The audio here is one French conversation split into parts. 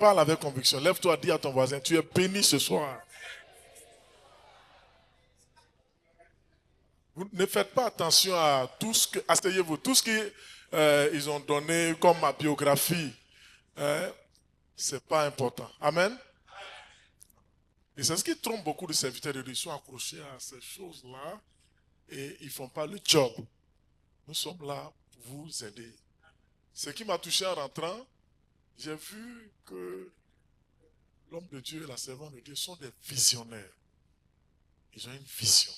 Parle avec conviction. Lève-toi, dis à ton voisin, tu es béni ce soir. Vous ne faites pas attention à tout ce que, asseyez-vous, tout ce qu'ils ont donné comme ma biographie, c'est pas important. Amen. Et c'est ce qui trompe beaucoup de serviteurs de Dieu. Ils sont accrochés à ces choses-là et ils ne font pas le job. Nous sommes là pour vous aider. Ce qui m'a touché en rentrant, j'ai vu que l'homme de Dieu et la servante de Dieu sont des visionnaires. Ils ont une vision.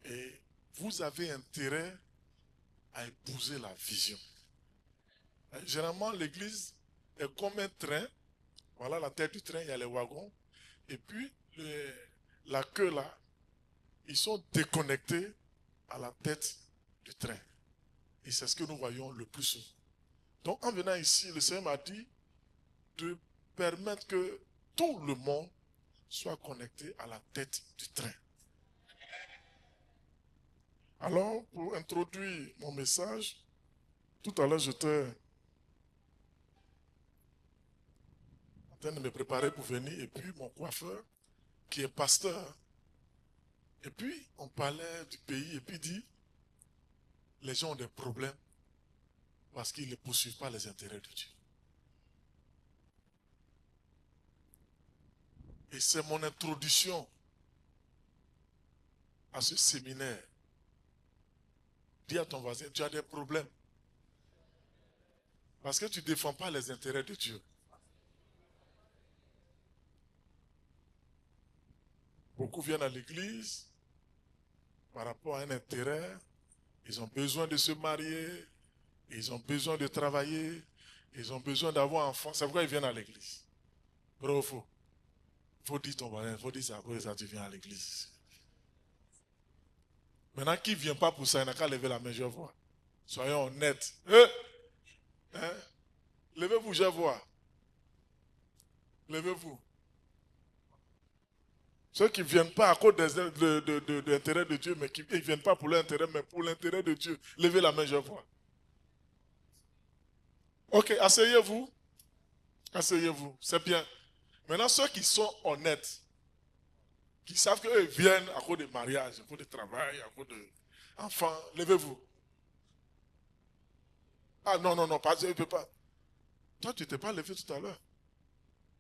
Et vous avez intérêt à épouser la vision. Généralement, l'église est comme un train. Voilà la tête du train, il y a les wagons. Et puis, la queue là, ils sont déconnectés à la tête du train. Et c'est ce que nous voyons le plus souvent. Donc, en venant ici, le Seigneur m'a dit de permettre que tout le monde soit connecté à la tête du train. Alors, pour introduire mon message, tout à l'heure, j'étais en train de me préparer pour venir, et puis mon coiffeur, qui est pasteur, et puis on parlait du pays, et puis il dit, les gens ont des problèmes parce qu'ils ne poursuivent pas les intérêts de Dieu. Et c'est mon introduction à ce séminaire. Dis à ton voisin, tu as des problèmes. Parce que tu ne défends pas les intérêts de Dieu. Beaucoup viennent à l'église par rapport à un intérêt. Ils ont besoin de se marier. Ils ont besoin de travailler. Ils ont besoin d'avoir un enfant. C'est pourquoi ils viennent à l'église. Vrai ou faux? Il faut dire ton voisin, il faut dire ça, ça tu viens à l'église. Maintenant, qui ne vient pas pour ça, il n'a qu'à lever la main, je vois. Soyons honnêtes. Hein? Levez-vous, je vois. Levez-vous. Ceux qui ne viennent pas à cause de l'intérêt de Dieu, mais qui ne viennent pas pour l'intérêt, mais pour l'intérêt de Dieu. Levez la main, je vois. Ok, asseyez-vous. Asseyez-vous, c'est bien. Maintenant, ceux qui sont honnêtes, qui savent qu'eux viennent à cause de mariage, à cause de travail, à cause d'enfants, levez-vous. Ah non, non, non, pas, je ne peux pas. Toi, tu ne t'es pas levé tout à l'heure.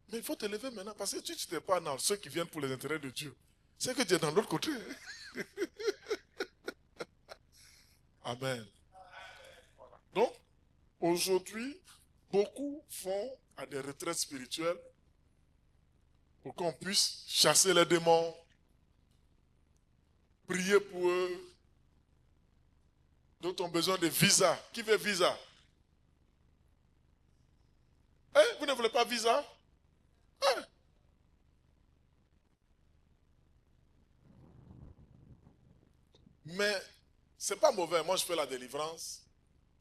Mais il faut te lever maintenant parce que tu n'étais pas dans ceux qui viennent pour les intérêts de Dieu. C'est que tu es dans l'autre côté. Amen. Donc, aujourd'hui, beaucoup font à des retraites spirituelles pour qu'on puisse chasser les démons, prier pour eux. D'autres ont besoin de visa. Qui veut visa? Vous ne voulez pas visa? Mais ce n'est pas mauvais. Moi, je fais la délivrance.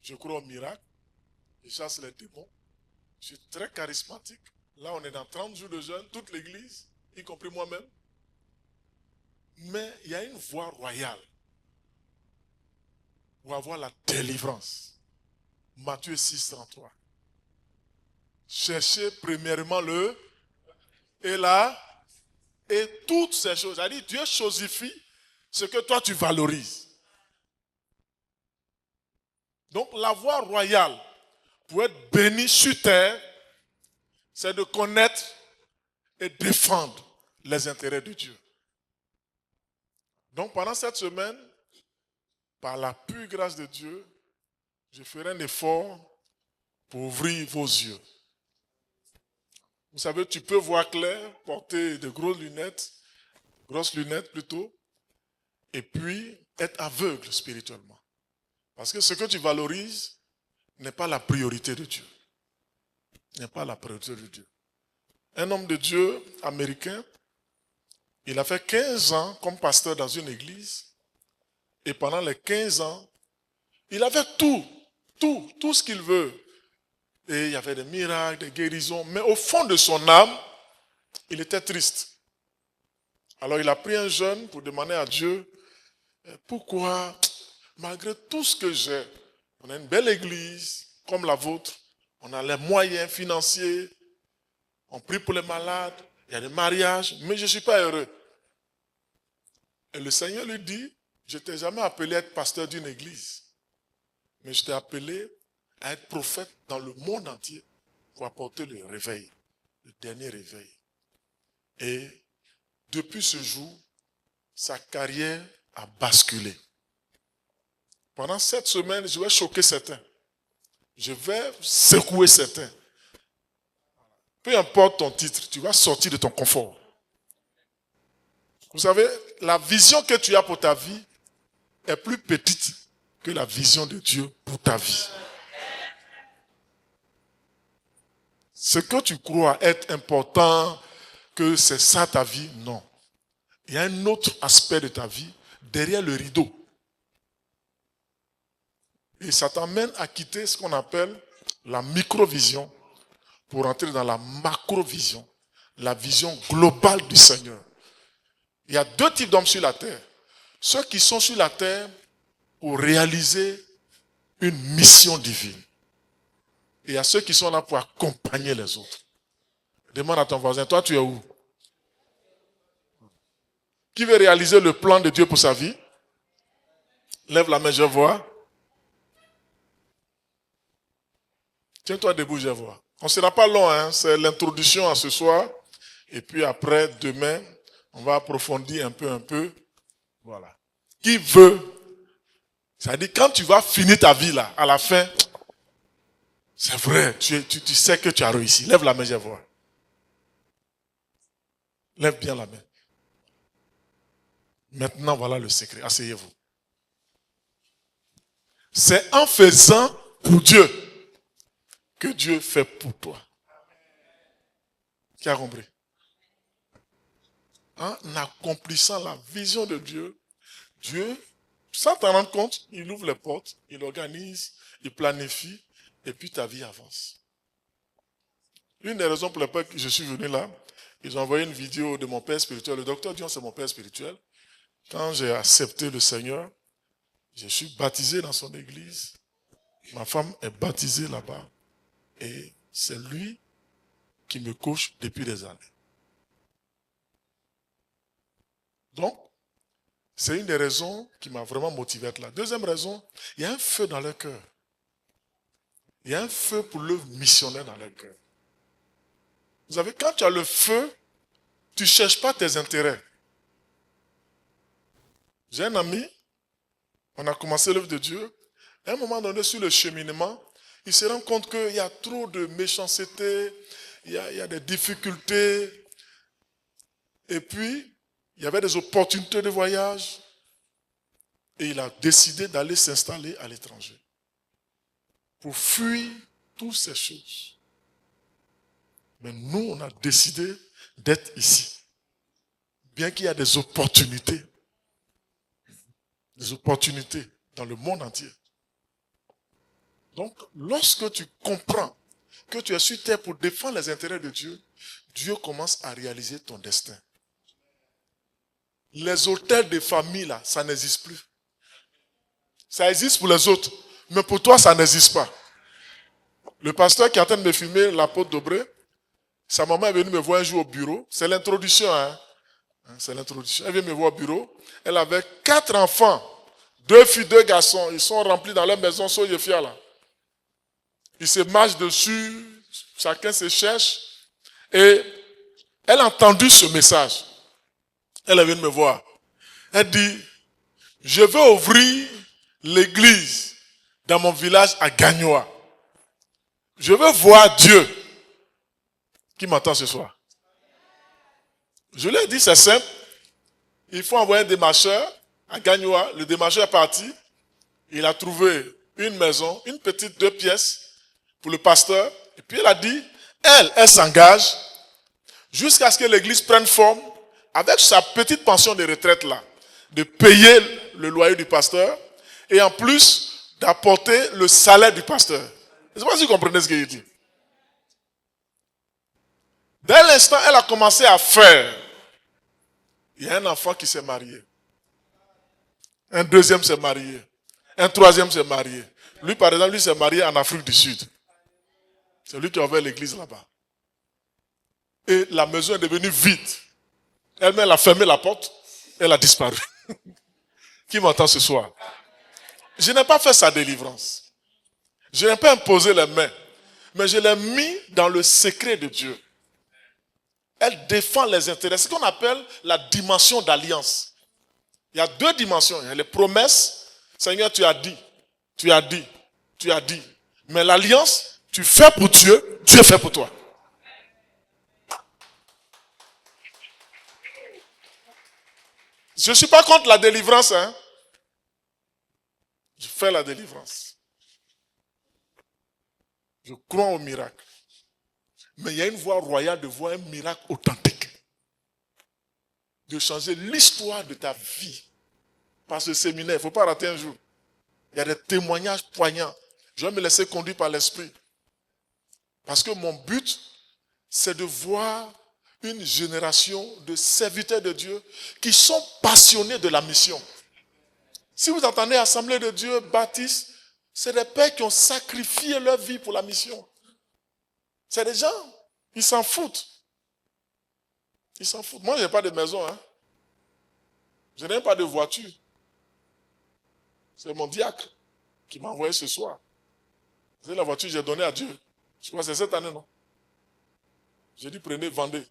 Je crois au miracle. Je chasse les démons. Je suis très charismatique. Là, on est dans 30 jours de jeûne, toute l'église, y compris moi-même. Mais il y a une voie royale pour avoir la délivrance. Matthieu 6, 33. Cherchez premièrement le et là, et toutes ces choses. C'est-à-dire, Dieu chosifie ce que toi tu valorises. Donc, la voie royale pour être béni sur terre, c'est de connaître et défendre les intérêts de Dieu. Donc, pendant cette semaine, par la pure grâce de Dieu, je ferai un effort pour ouvrir vos yeux. Vous savez, tu peux voir clair, porter de grosses lunettes plutôt, et puis être aveugle spirituellement. Parce que ce que tu valorises n'est pas la priorité de Dieu. N'est pas la priorité de Dieu. Un homme de Dieu américain, il a fait 15 ans comme pasteur dans une église, et pendant les 15 ans, il avait tout ce qu'il veut. Et il y avait des miracles, des guérisons, mais au fond de son âme, il était triste. Alors il a pris un jeûne pour demander à Dieu, pourquoi, malgré tout ce que j'ai, on a une belle église comme la vôtre, on a les moyens financiers, On prie pour les malades, il y a des mariages, mais je ne suis pas heureux. Et le Seigneur lui dit, je ne t'ai jamais appelé à être pasteur d'une église, mais je t'ai appelé à être prophète dans le monde entier pour apporter le réveil, le dernier réveil. Et depuis ce jour, sa carrière a basculé. Pendant 7 semaines, je vais choquer certains. Je vais secouer certains. Peu importe ton titre, tu vas sortir de ton confort. Vous savez, la vision que tu as pour ta vie est plus petite que la vision de Dieu pour ta vie. Ce que tu crois être important, que c'est ça ta vie, non. Il y a un autre aspect de ta vie derrière le rideau. Et ça t'amène à quitter ce qu'on appelle la microvision pour entrer dans la macrovision, la vision globale du Seigneur. Il y a 2 types d'hommes sur la terre. Ceux qui sont sur la terre pour réaliser une mission divine. Et il y a ceux qui sont là pour accompagner les autres. Demande à ton voisin, toi tu es où? Qui veut réaliser le plan de Dieu pour sa vie? Lève la main, je vois. Tiens-toi debout, je vois. On ne sera pas long, hein? C'est l'introduction à ce soir. Et puis après, demain, on va approfondir un peu. Voilà. Qui veut? C'est-à-dire, quand tu vas finir ta vie là, à la fin, c'est vrai, tu sais que tu as réussi. Lève la main, je vois. Lève bien la main. Maintenant, voilà le secret. Asseyez-vous. C'est en faisant pour Dieu que Dieu fait pour toi. Qui a compris? En accomplissant la vision de Dieu, Dieu, sans t'en rendre compte, il ouvre les portes, il organise, il planifie, et puis ta vie avance. Une des raisons pour lesquelles je suis venu là, ils ont envoyé une vidéo de mon père spirituel. Le docteur Dion, c'est mon père spirituel. Quand j'ai accepté le Seigneur, je suis baptisé dans son église. Ma femme est baptisée là-bas. Et c'est lui qui me coach depuis des années. Donc, c'est une des raisons qui m'a vraiment motivé à être là. Deuxième raison, il y a un feu dans leur cœur. Il y a un feu pour l'œuvre missionnaire dans leur cœur. Vous savez, quand tu as le feu, tu ne cherches pas tes intérêts. J'ai un ami, on a commencé l'œuvre de Dieu. À un moment donné, sur le cheminement, il se rend compte qu'il y a trop de méchanceté, il y a des difficultés. Et puis, il y avait des opportunités de voyage. Et il a décidé d'aller s'installer à l'étranger. Pour fuir toutes ces choses. Mais nous, on a décidé d'être ici. Bien qu'il y ait des opportunités. Des opportunités dans le monde entier. Donc, lorsque tu comprends que tu es sur terre pour défendre les intérêts de Dieu, Dieu commence à réaliser ton destin. Les hôtels de famille, là, ça n'existe plus. Ça existe pour les autres, mais pour toi, ça n'existe pas. Le pasteur qui est en train de me filmer, l'apôtre Dobré, sa maman est venue me voir un jour au bureau. C'est l'introduction, hein. C'est l'introduction. Elle vient me voir au bureau. Elle avait 4 enfants. 2 filles, 2 garçons. Ils sont remplis dans leur maison, Soyefia là. Ils se marchent dessus. Chacun se cherche. Et elle a entendu ce message. Elle est venue me voir. Elle dit, je veux ouvrir l'église dans mon village à Gagnoa. Je veux voir Dieu. Qui m'entend ce soir? Je lui ai dit, c'est simple. Il faut envoyer un démarcheur à Gagnoa. Le démarcheur est parti. Il a trouvé une maison, une petite 2 pièces pour le pasteur. Et puis elle a dit, elle s'engage jusqu'à ce que l'église prenne forme avec sa petite pension de retraite là, de payer le loyer du pasteur et en plus d'apporter le salaire du pasteur. Je ne sais pas si vous comprenez ce que je dis. Dès l'instant, elle a commencé à faire. Il y a un enfant qui s'est marié. Un deuxième s'est marié. Un troisième s'est marié. Lui, par exemple, lui s'est marié en Afrique du Sud. C'est lui qui a ouvert l'église là-bas. Et la maison est devenue vide. Elle-même a fermé la porte. Elle a disparu. Qui m'entend ce soir? Je n'ai pas fait sa délivrance. Je n'ai pas imposé les mains. Mais je l'ai mis dans le secret de Dieu. Elle défend les intérêts. C'est ce qu'on appelle la dimension d'alliance. Il y a deux dimensions. Il y a les promesses. Seigneur, tu as dit. Tu as dit. Tu as dit. Mais l'alliance, tu fais pour Dieu, Dieu fait pour toi. Je ne suis pas contre la délivrance. Hein. Je fais la délivrance. Je crois au miracle. Mais il y a une voie royale de voir un miracle authentique. De changer l'histoire de ta vie. Par ce séminaire, il ne faut pas rater un jour. Il y a des témoignages poignants. Je vais me laisser conduire par l'esprit. Parce que mon but, c'est de voir une génération de serviteurs de Dieu qui sont passionnés de la mission. Si vous entendez Assemblée de Dieu, Baptiste, c'est des pères qui ont sacrifié leur vie pour la mission. C'est des gens, ils s'en foutent. Ils s'en foutent. Moi, je n'ai pas de maison. Hein. Je n'ai même pas de voiture. C'est mon diacre qui m'a envoyé ce soir. C'est la voiture que j'ai donnée à Dieu. Je crois que c'est cette année, non? J'ai dit, prenez, vendez.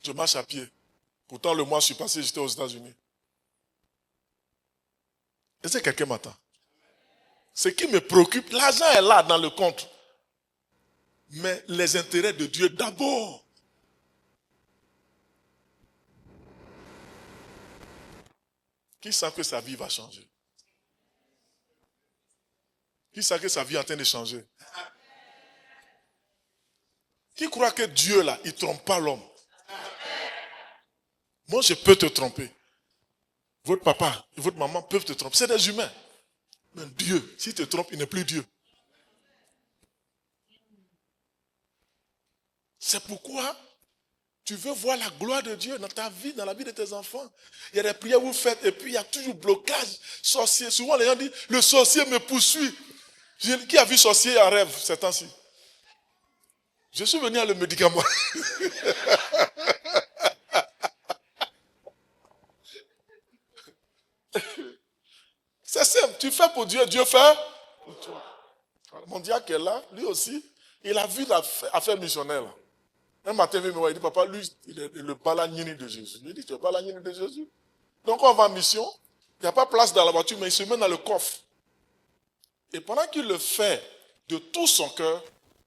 Je marche à pied. Pourtant, le mois je suis passé, j'étais aux États-Unis. Est-ce que quelqu'un m'attend? Ce qui me préoccupe, l'argent est là dans le compte. Mais les intérêts de Dieu d'abord. Qui sent que sa vie va changer? Qui sent que sa vie est en train de changer? Qui croit que Dieu, là, il ne trompe pas l'homme? Moi, je peux te tromper. Votre papa et votre maman peuvent te tromper. C'est des humains. Mais Dieu, s'il te trompe, il n'est plus Dieu. C'est pourquoi tu veux voir la gloire de Dieu dans ta vie, dans la vie de tes enfants. Il y a des prières que vous faites et puis il y a toujours blocage. Sorcier. Souvent les gens disent, le sorcier me poursuit. Qui a vu sorcier en rêve ces temps-ci? Je suis venu à le médicament. C'est simple, tu fais pour Dieu, Dieu fait pour toi. Mon diacre est là, lui aussi, il a vu l'affaire missionnaire. Un matin, il me voit, il dit, papa, lui, il est le balagnini de Jésus. Je lui dis, tu es balagnini de Jésus? Donc on va en mission, il n'y a pas place dans la voiture, mais il se met dans le coffre. Et pendant qu'il le fait de tout son cœur,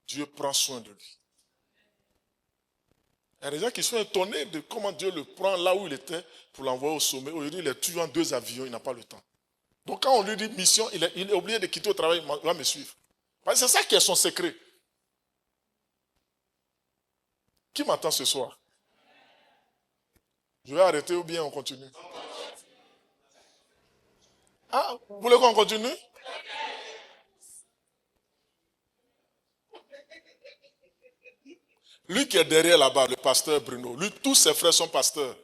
Dieu prend soin de lui. Il y a des gens qui sont étonnés de comment Dieu le prend là où il était pour l'envoyer au sommet. Aujourd'hui, il est toujours en 2 avions, il n'a pas le temps. Donc quand on lui dit mission, il est obligé de quitter le travail, il va me suivre. Parce que c'est ça qui est son secret. Qui m'attend ce soir? Je vais arrêter ou bien on continue? Ah, vous voulez qu'on continue? Lui qui est derrière là-bas, le pasteur Bruno, lui, tous ses frères sont pasteurs.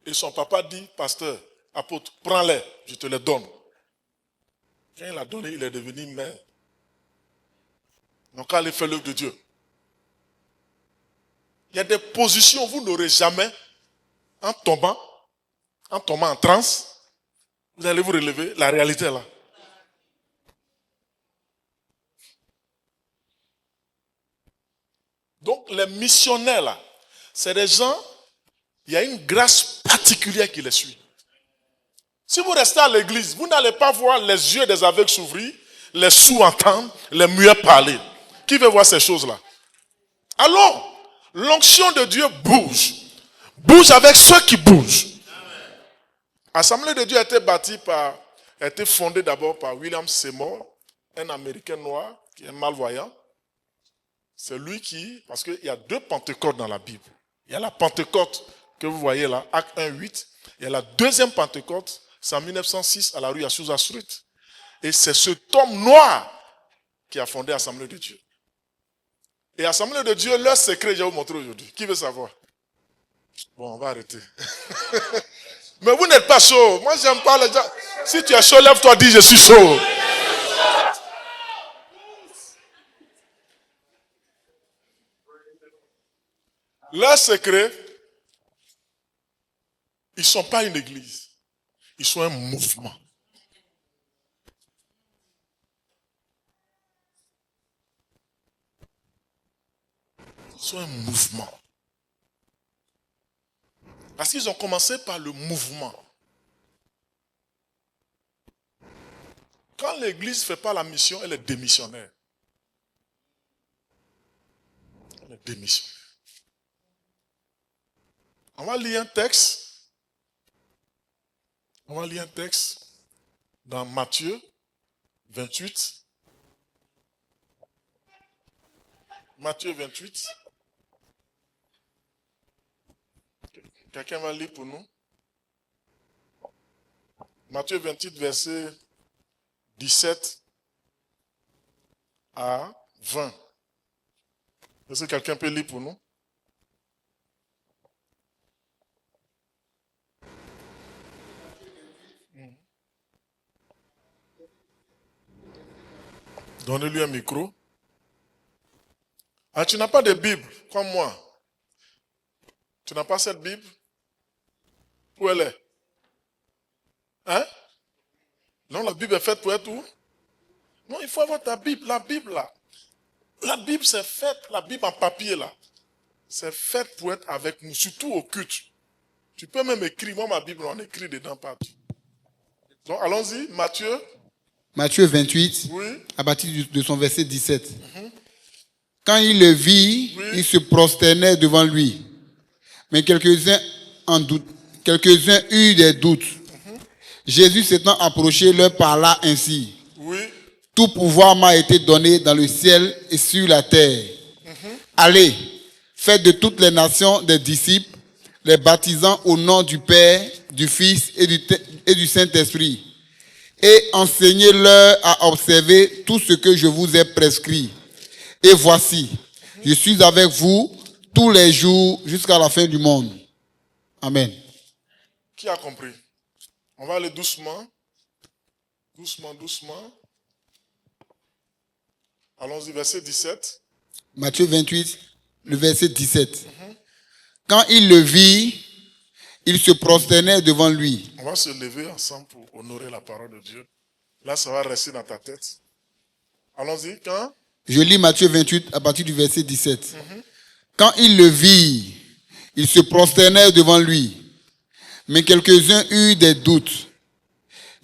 Et son papa dit, pasteur, apôtre, prends-les, je te les donne. Quand il a donné, il est devenu maire. Donc, allez faire l'œuvre de Dieu. Il y a des positions où vous n'aurez jamais, en tombant en transe, vous allez vous relever, la réalité est là. Donc, les missionnaires là, c'est des gens, il y a une grâce particulière qui les suit. Si vous restez à l'église, vous n'allez pas voir les yeux des aveugles s'ouvrir, les sourds entendre, les muets parler. Qui veut voir ces choses-là? Alors, l'onction de Dieu bouge. Bouge avec ceux qui bougent. L'Assemblée de Dieu a été fondée d'abord par William Seymour, un Américain noir qui est malvoyant. C'est lui qui, parce qu'il y a 2 Pentecôtes dans la Bible. Il y a la Pentecôte que vous voyez là, Acte 1:8. Il y a la deuxième Pentecôte, c'est en 1906 à la rue Azusa Street. Et c'est cet homme noir qui a fondé l'Assemblée de Dieu. Et l'Assemblée de Dieu, leur secret, je vais vous montrer aujourd'hui. Qui veut savoir? Bon, on va arrêter. Mais vous n'êtes pas chaud. Moi, j'aime pas les gens. Si tu es chaud, lève-toi, dis je suis chaud. Leur secret, ils ne sont pas une église. Ils sont un mouvement. Ils sont un mouvement. Parce qu'ils ont commencé par le mouvement. Quand l'église ne fait pas la mission, elle est démissionnaire. Elle est démissionnaire. On va lire un texte. On va lire un texte dans Matthieu 28. Matthieu 28. Quelqu'un va lire pour nous? Matthieu 28, verset 17 à 20. Est-ce que quelqu'un peut lire pour nous? Donnez-lui un micro. Ah, tu n'as pas de Bible, comme moi. Tu n'as pas cette Bible? Où elle est? Hein? Non, la Bible est faite pour être où? Non, il faut avoir ta Bible, la Bible là. La Bible, c'est faite, la Bible en papier là. C'est faite pour être avec nous, surtout au culte. Tu peux même écrire, moi ma Bible, on écrit dedans partout. Donc allons-y, Matthieu. Matthieu 28, Oui. à partir de son verset 17. Quand il le vit, il se prosternait devant lui. Mais quelques-uns eurent des doutes. Jésus s'étant approché leur parla ainsi. Oui. Tout pouvoir m'a été donné dans le ciel et sur la terre. Allez, faites de toutes les nations des disciples, les baptisant au nom du Père, du Fils et du Saint-Esprit. Et enseignez-leur à observer tout ce que je vous ai prescrit. Et voici, je suis avec vous tous les jours jusqu'à la fin du monde. Amen. Qui a compris? On va aller doucement. Doucement, doucement. Allons-y, verset 17. Matthieu 28, le verset 17. Quand il le vit, il se prosternait devant lui. On va se lever ensemble pour honorer la parole de Dieu. Là, ça va rester dans ta tête. Allons-y, quand? Je lis Matthieu 28 à partir du verset 17. Quand il le vit, il se prosternait devant lui. Mais quelques-uns eurent des doutes.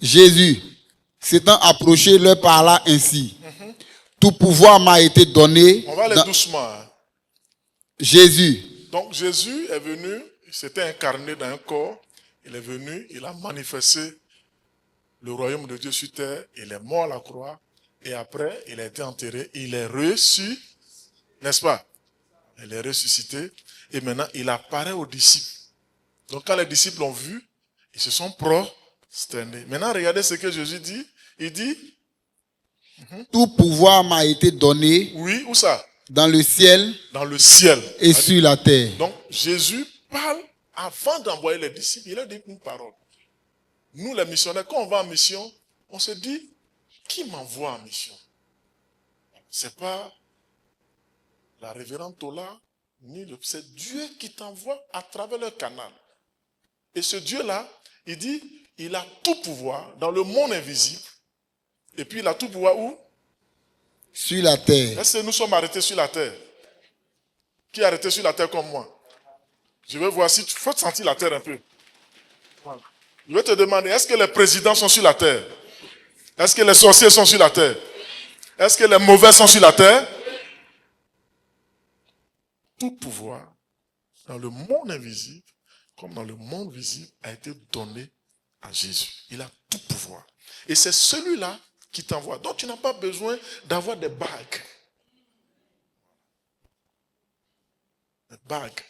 Jésus, s'étant approché, leur parla ainsi. Tout pouvoir m'a été donné. On va aller doucement. Hein. Jésus. Donc Jésus est venu, il s'était incarné dans un corps. Il est venu, il a manifesté le royaume de Dieu sur terre. Il est mort à la croix. Et après, il a été enterré. Il est reçu, n'est-ce pas? Il est ressuscité. Et maintenant, il apparaît aux disciples. Donc quand les disciples l'ont vu, ils se sont prosternés. Maintenant, regardez ce que Jésus dit. Il dit, tout pouvoir m'a été donné. Oui, où ça? Dans le ciel. Dans le ciel. Et sur la terre. Donc Jésus parle avant d'envoyer les disciples. Il a dit une parole. Nous, les missionnaires, quand on va en mission, on se dit, qui m'envoie en mission? Ce n'est pas la révérende Tola, c'est Dieu qui t'envoie à travers le canal. Et ce Dieu-là, il dit, il a tout pouvoir dans le monde invisible. Et puis il a tout pouvoir où? Sur la terre. Est-ce que nous sommes arrêtés sur la terre? Qui est arrêté sur la terre comme moi? Je vais voir si tu faut sentir la terre un peu. Je vais te demander, est-ce que les présidents sont sur la terre? Est-ce que les sorciers sont sur la terre? Est-ce que les mauvais sont sur la terre? Tout pouvoir dans le monde invisible comme dans le monde visible a été donné à Jésus. Il a tout pouvoir. Et c'est celui-là qui t'envoie. Donc tu n'as pas besoin d'avoir des bagues. Des bagues.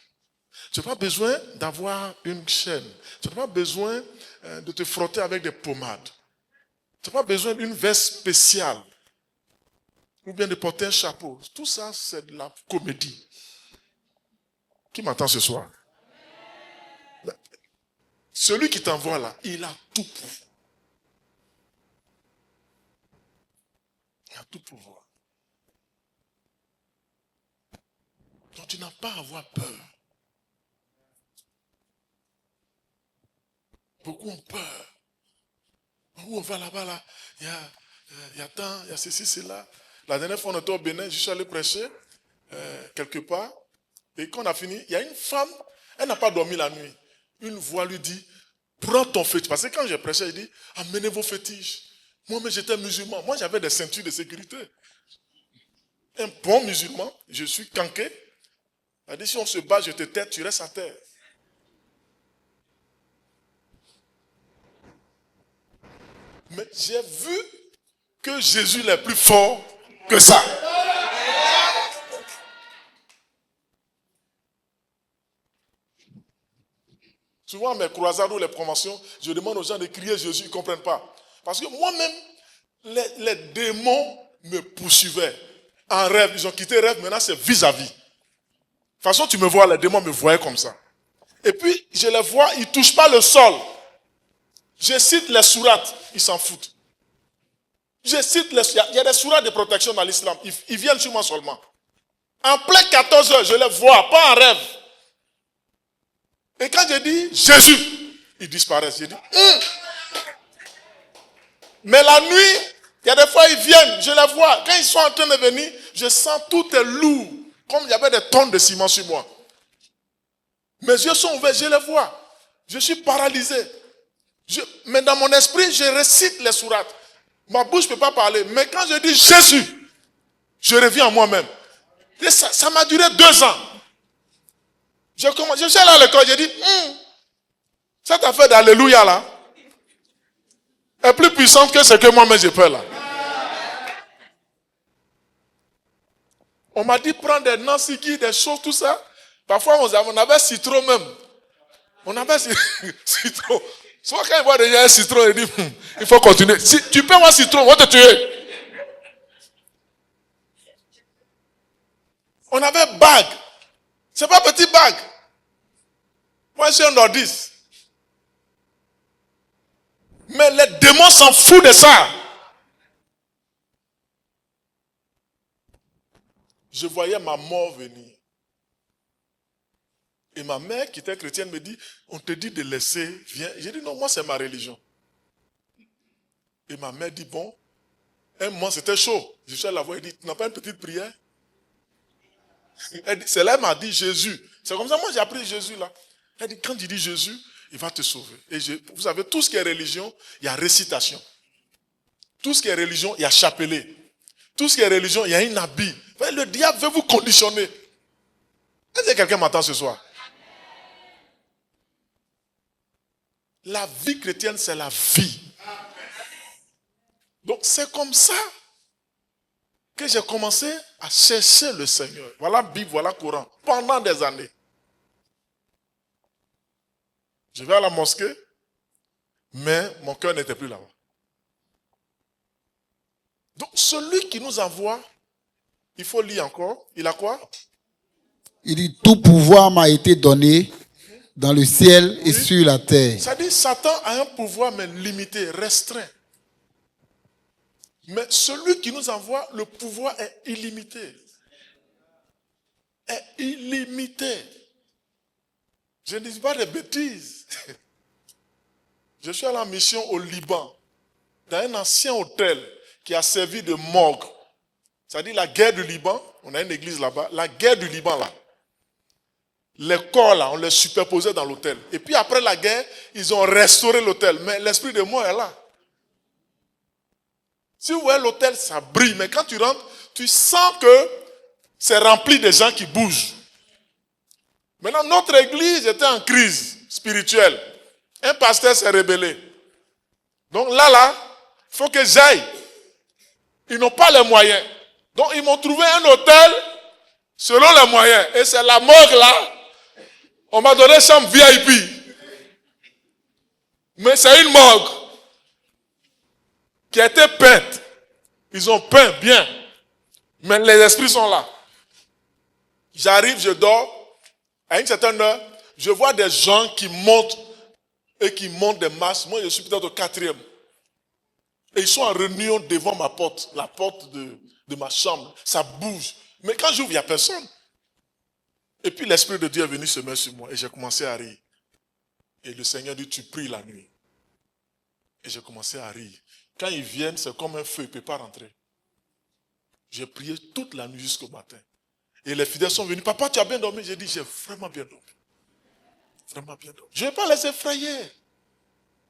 Tu n'as pas besoin d'avoir une chaîne. Tu n'as pas besoin de te frotter avec des pommades. Tu n'as pas besoin d'une veste spéciale. Ou bien de porter un chapeau. Tout ça, c'est de la comédie. Qui m'entend ce soir? Celui qui t'envoie là, il a tout pouvoir. Il a tout pouvoir. Donc tu n'as pas à avoir peur. Beaucoup ont peur. Où on va là-bas, là, il y a tant, il y a ceci, cela. La dernière fois, on était au Bénin, je suis allé prêcher quelque part. Et quand on a fini, il y a une femme, elle n'a pas dormi la nuit. Une voix lui dit, prends ton fétiche. Parce que quand j'ai prêché, il dit, amenez vos fétiches. Moi-même, j'étais musulman. Moi, j'avais des ceintures de sécurité. Un bon musulman, je suis canqué. Elle dit, si on se bat, je te tête, tu restes à terre. Mais j'ai vu que Jésus est plus fort que ça. Souvent, à mes croisades ou les promotions, je demande aux gens de crier Jésus, ils ne comprennent pas. Parce que moi-même, les démons me poursuivaient en rêve. Ils ont quitté rêve, maintenant c'est vis-à-vis. De toute façon, tu me vois, les démons me voyaient comme ça. Et puis, je les vois, ils ne touchent pas le sol. Je cite les sourates, ils s'en foutent. Je cite il y a des sourates de protection dans l'islam, ils viennent sur moi seulement. En plein 14 heures, je les vois, pas en rêve. Et quand je dis Jésus, ils disparaissent. Je dis, Mais la nuit, il y a des fois ils viennent, je les vois. Quand ils sont en train de venir, je sens tout est lourd, comme il y avait des tonnes de ciment sur moi. Mes yeux sont ouverts, je les vois. Je suis paralysé. Mais dans mon esprit, je récite les sourates. Ma bouche ne peut pas parler. Mais quand je dis Jésus, je reviens à moi-même. Et ça m'a duré 2 ans. Je suis allé à l'école, j'ai dit, cette affaire d'Alléluia là est plus puissante que ce que moi-même j'ai fait là. On m'a dit prendre des nansiki, des choses, tout ça. Parfois on avait citron même. On avait citron. Soit quand il voit déjà un citron, il dit, il faut continuer. Si tu peux voir citron, on va te tuer. On avait bague. C'est pas petit bague. Moi, je suis un nordiste. Mais les démons s'en foutent de ça. Je voyais ma mort venir. Et ma mère, qui était chrétienne, me dit, on te dit de laisser, viens. J'ai dit, non, moi, c'est ma religion. Et ma mère dit, bon, un mois, c'était chaud. Je suis allé la voir, elle dit, tu n'as pas une petite prière? C'est là, elle m'a dit Jésus. C'est comme ça, moi, j'ai appris Jésus, là. Elle dit, quand tu dis Jésus, il va te sauver. Et vous savez, tout ce qui est religion, il y a récitation. Tout ce qui est religion, il y a chapelet. Tout ce qui est religion, il y a un habit. Le diable veut vous conditionner. Est-ce que quelqu'un m'entend ce soir? La vie chrétienne, c'est la vie. Donc, c'est comme ça que j'ai commencé à chercher le Seigneur. Voilà Bible, voilà Coran. Pendant des années. Je vais à la mosquée, mais mon cœur n'était plus là-bas. Donc, celui qui nous envoie, il faut lire encore, il a quoi? Il dit, tout pouvoir m'a été donné dans le ciel et sur la terre. Ça dit, Satan a un pouvoir, mais limité, restreint. Mais celui qui nous envoie, le pouvoir est illimité. Est illimité. Je ne dis pas des bêtises. Je suis allé en mission au Liban, dans un ancien hôtel qui a servi de morgue. C'est-à-dire la guerre du Liban, on a une église là-bas, la guerre du Liban là. Les corps là, on les superposait dans l'hôtel. Et puis après la guerre, ils ont restauré l'hôtel. Mais l'esprit de mort est là. Si vous voyez l'hôtel, ça brille. Mais quand tu rentres, tu sens que c'est rempli de gens qui bougent. Maintenant, notre église était en crise spirituelle. Un pasteur s'est rébellé. Donc là, il faut que j'aille. Ils n'ont pas les moyens. Donc ils m'ont trouvé un hôtel selon les moyens. Et c'est la morgue là. On m'a donné chambre VIP. Mais c'est une morgue qui a été peinte. Ils ont peint bien. Mais les esprits sont là. J'arrive, je dors. À une certaine heure, je vois des gens qui montent et qui montent des marches. Moi, je suis peut-être au 4e. Et ils sont en réunion devant ma porte, la porte de ma chambre. Ça bouge. Mais quand j'ouvre, il n'y a personne. Et puis l'Esprit de Dieu est venu se mettre sur moi et j'ai commencé à rire. Et le Seigneur dit, tu pries la nuit. Et j'ai commencé à rire. Quand ils viennent, c'est comme un feu, il ne peut pas rentrer. J'ai prié toute la nuit jusqu'au matin. Et les fidèles sont venus. Papa, tu as bien dormi? J'ai dit, j'ai vraiment bien dormi. Vraiment bien dormi. Je ne vais pas les effrayer.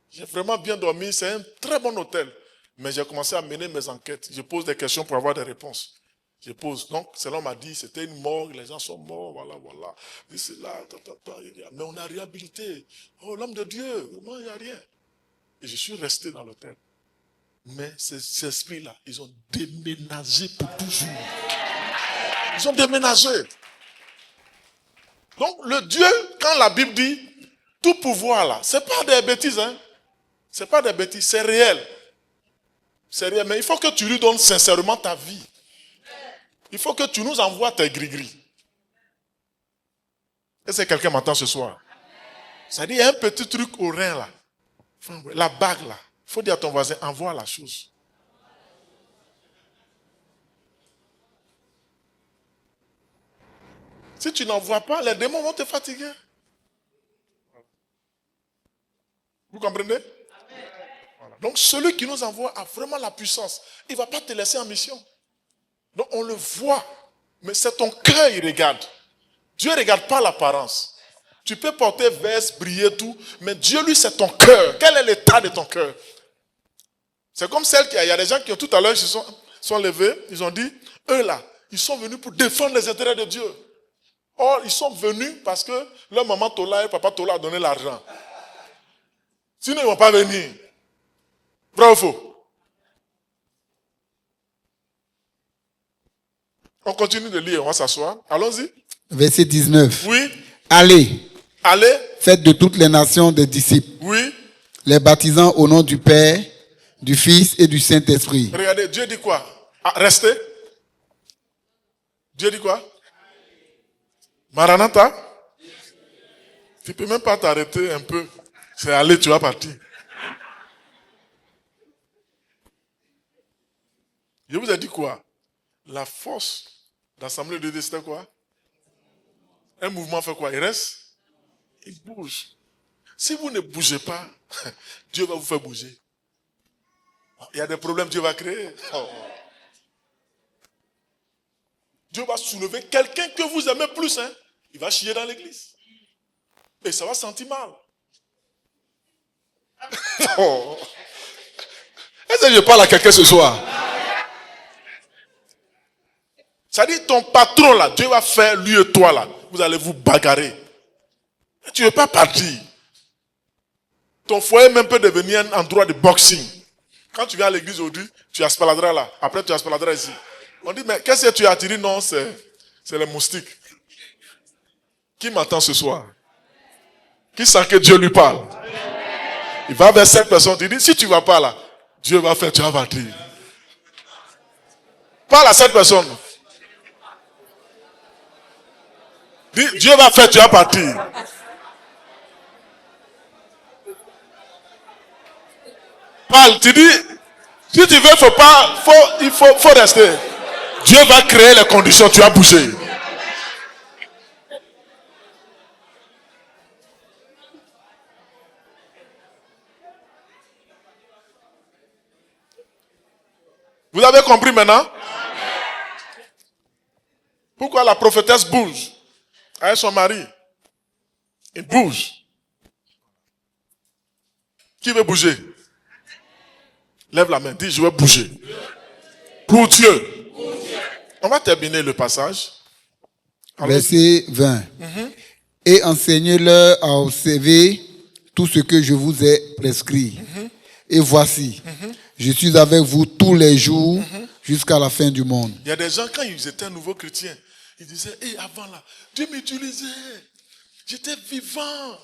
J'ai vraiment bien dormi. C'est un très bon hôtel. Mais j'ai commencé à mener mes enquêtes. Je pose des questions pour avoir des réponses. Je pose. Donc, cela m'a dit, c'était une morgue, les gens sont morts, voilà. Et c'est là, mais on a réhabilité. Oh, l'homme de Dieu, vraiment, il n'y a rien. Et je suis resté dans l'hôtel. Mais ces esprits-là, ils ont déménagé pour toujours. Ils ont déménagé. Donc, le Dieu, quand la Bible dit, tout pouvoir là, ce n'est pas des bêtises, hein. Ce n'est pas des bêtises, c'est réel. C'est réel, mais il faut que tu lui donnes sincèrement ta vie. Il faut que tu nous envoies tes gris-gris. Est-ce que quelqu'un m'entend ce soir? C'est-à-dire, il y a un petit truc au rein là. La bague là. Il faut dire à ton voisin, envoie la chose. Si tu n'envoies pas, les démons vont te fatiguer. Vous comprenez? Voilà. Donc celui qui nous envoie a vraiment la puissance. Il ne va pas te laisser en mission. Donc on le voit. Mais c'est ton cœur qui regarde. Dieu ne regarde pas l'apparence. Tu peux porter veste, briller, tout. Mais Dieu, lui, c'est ton cœur. Quel est l'état de ton cœur? C'est comme celle qui... Il y a des gens qui tout à l'heure ils se sont levés. Ils ont dit, eux là, ils sont venus pour défendre les intérêts de Dieu. Or, ils sont venus parce que leur maman Tola et papa Tola a donné l'argent. Sinon, ils ne vont pas venir. Vrai ou faux? On continue de lire, on va s'asseoir. Allons-y. Verset 19. Oui. Allez, Allez. faites de toutes les nations des disciples, Oui. les baptisant au nom du Père, du Fils et du Saint-Esprit. Regardez, Dieu dit quoi? Ah, restez. Dieu dit quoi? Maranatha? Tu ne peux même pas t'arrêter un peu. C'est aller, tu vas partir. Je vous ai dit quoi? La force d'Assemblée de Dieu, c'était quoi? Un mouvement fait quoi? Il reste? Il bouge. Si vous ne bougez pas, Dieu va vous faire bouger. Il y a des problèmes, Dieu va créer. Oh. Dieu va soulever quelqu'un que vous aimez plus. Hein? Il va chier dans l'église. Et ça va sentir mal. Oh. Est-ce que je parle à quelqu'un ce soir? Ça dit ton patron là, Dieu va faire lui et toi là. Vous allez vous bagarrer. Tu ne veux pas partir. Ton foyer même peut devenir un endroit de boxing. Quand tu viens à l'église aujourd'hui, tu aspaladeras là. Après, tu aspaladeras ici. On dit, mais qu'est-ce que tu as tiré? Non, c'est les moustiques. Qui m'entend ce soir? Qui sent que Dieu lui parle? Il va vers cette personne, il dit, si tu ne vas pas là, Dieu va faire, tu vas partir. Parle à cette personne. Dis, Dieu va faire, tu vas partir. Parle, tu dis, si tu veux, il faut rester. Dieu va créer les conditions, tu vas bouger. Vous avez compris maintenant? Pourquoi la prophétesse bouge avec son mari? Il bouge. Qui veut bouger? Lève la main, dis je veux bouger. Pour Dieu. On va terminer le passage. Verset 20. Et enseignez-leur à observer tout ce que je vous ai prescrit. Et voici, je suis avec vous tous les jours jusqu'à la fin du monde. Il y a des gens, quand ils étaient nouveaux chrétiens, ils disaient, avant là, Dieu m'utilisait. J'étais vivant.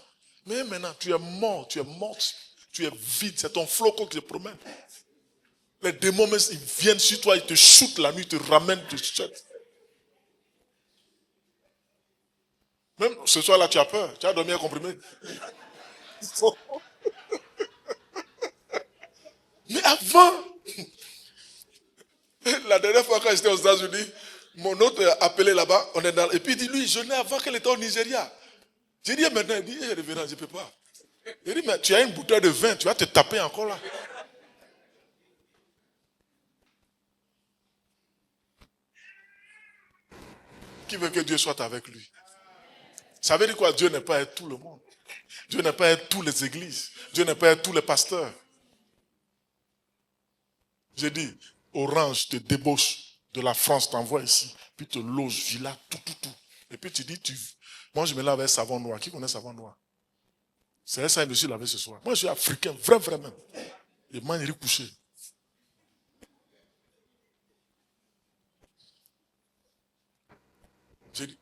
Mais maintenant, tu es mort, tu es morte, tu es vide. C'est ton flocon qui te promène. Les démons, ils viennent sur toi, ils te shootent la nuit, ils te ramènent, ils te shootent. Même ce soir-là, tu as peur. Tu as dormi à comprimé. Mais avant, la dernière fois quand j'étais aux États-Unis, mon autre appelé là-bas, on est dans, et puis il dit, lui, je n'ai avant qu'elle était au Nigeria. J'ai dit, maintenant, il dit, révérend, je ne peux pas. Il dit, mais tu as une bouteille de vin, tu vas te taper encore là. Qui veut que Dieu soit avec lui? Ça veut dire quoi? Dieu n'est pas avec tout le monde. Dieu n'est pas avec toutes les églises. Dieu n'est pas avec tous les pasteurs. J'ai dit, Orange te débauche de la France, t'envoie ici, puis te loge, villa, tout. Et puis tu dis, moi je me lave avec savon noir. Qui connaît savon noir? C'est ça que je me suis lavé ce soir. Moi je suis africain, vrai même. Et moi il est couché. J'ai dit,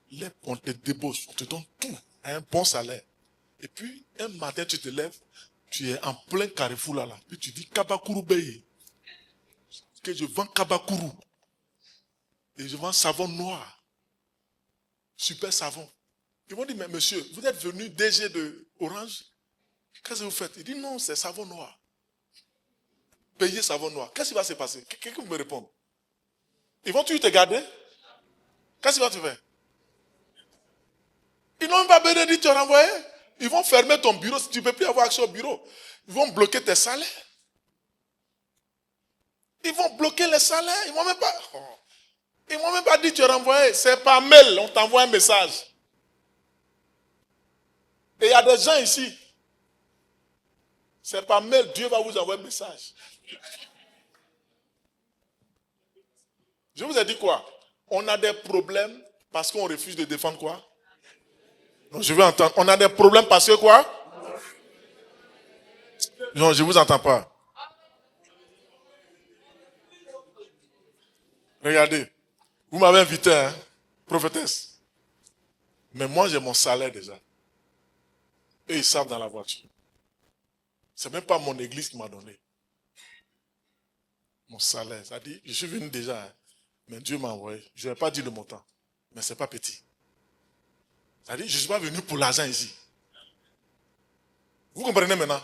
on te débauche, on te donne tout, à un bon salaire. Et puis, un matin, tu te lèves, tu es en plein carrefour là. Puis tu dis, Kabakuru Beye. Que je vends Kabakuru. Et je vends savon noir. Super savon. Ils vont dire, mais monsieur, vous êtes venu DG de Orange? Qu'est-ce que vous faites? Il dit, non, c'est savon noir. Payez savon noir. Qu'est-ce qui va se passer? Quelqu'un me répond. Ils vont-tu te garder? Qu'est-ce qui va te faire? Ils n'ont même pas besoin de dire, tu as renvoyé. Ils vont fermer ton bureau. Si tu ne peux plus avoir accès au bureau, ils vont bloquer tes salaires. Ils vont bloquer les salaires. Ils ne vont même pas. Ils ne vont même pas dire tu es renvoyé. C'est par mail. On t'envoie un message. Et il y a des gens ici. C'est par mail. Dieu va vous envoyer un message. Je vous ai dit quoi? On a des problèmes parce qu'on refuse de défendre quoi? Non, je veux entendre. On a des problèmes parce que quoi? Non, je ne vous entends pas. Regardez. Vous m'avez invité, hein, prophétesse. Mais moi, j'ai mon salaire déjà. Et ils savent dans la voiture. C'est même pas mon église qui m'a donné. Mon salaire. Ça dit, je suis venu déjà, hein, mais Dieu m'a envoyé. Je ne vais pas dire le montant. Mais ce n'est pas petit. Ça dit, je ne suis pas venu pour l'argent ici. Vous comprenez maintenant?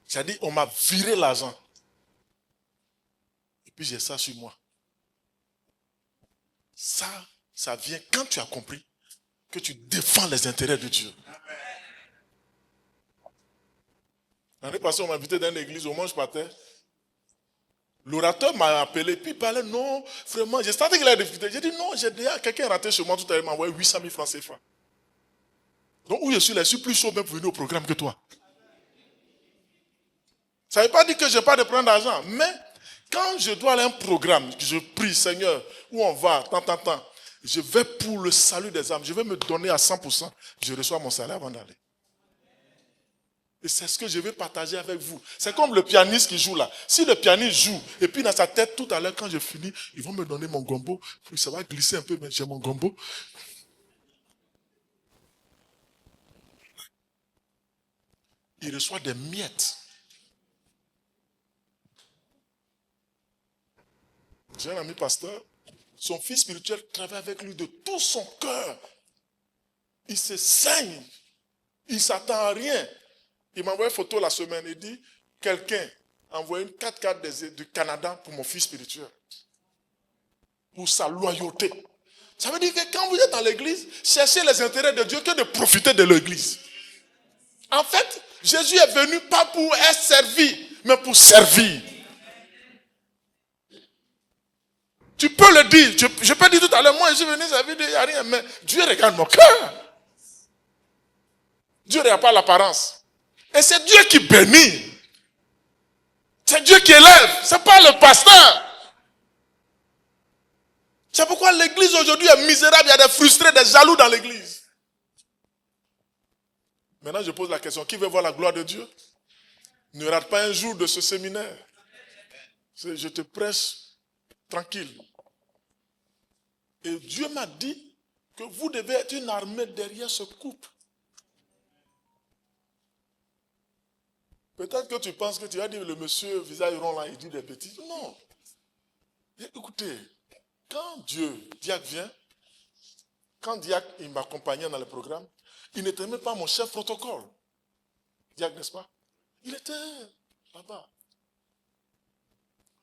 Ça dit, on m'a viré l'argent. Et puis j'ai ça sur moi. Ça vient quand tu as compris que tu défends les intérêts de Dieu. L'année passée, on m'a invité dans l'église, au moment où je partais. L'orateur m'a appelé, puis il parlait, non, vraiment, j'ai senti qu'il a discuté. J'ai dit, non, j'ai déjà, quelqu'un est rentré chez moi tout à l'heure, il m'a envoyé 800 000 francs CFA. Donc, où je suis plus chaud même pour venir au programme que toi. Ça ne veut pas dire que je n'ai pas de prendre d'argent, mais quand je dois aller à un programme, je prie, Seigneur, où on va, tant, je vais pour le salut des âmes, je vais me donner à 100%, je reçois mon salaire avant d'aller. Et c'est ce que je vais partager avec vous. C'est comme le pianiste qui joue là. Si le pianiste joue, et puis dans sa tête, tout à l'heure, quand je finis, ils vont me donner mon gombo, puis ça va glisser un peu, mais j'ai mon gombo. Il reçoit des miettes. J'ai un ami pasteur, son fils spirituel travaille avec lui de tout son cœur. Il se saigne. Il ne s'attend à rien. Il m'a envoyé une photo la semaine. Il dit, quelqu'un a envoyé une 4x4 du Canada pour mon fils spirituel. Pour sa loyauté. Ça veut dire que quand vous êtes dans l'église, cherchez les intérêts de Dieu que de profiter de l'église. En fait, Jésus est venu pas pour être servi, mais pour servir. Tu peux le dire. Je peux dire tout à l'heure, moi je suis venu servir, il n'y a rien, mais Dieu regarde mon cœur. Dieu ne regarde pas l'apparence. Et c'est Dieu qui bénit. C'est Dieu qui élève. Ce n'est pas le pasteur. C'est pourquoi l'église aujourd'hui est misérable. Il y a des frustrés, des jaloux dans l'église. Maintenant, je pose la question. Qui veut voir la gloire de Dieu? Ne rate pas un jour de ce séminaire. Je te prêche tranquille. Et Dieu m'a dit que vous devez être une armée derrière ce couple. Peut-être que tu penses que tu vas dire le monsieur visage rond là, il dit des bêtises. Non. Écoutez, quand Diac vient, quand Diac il m'accompagnait dans le programme, il n'était même pas mon chef protocole. Diac, n'est-ce pas? Il était là-bas.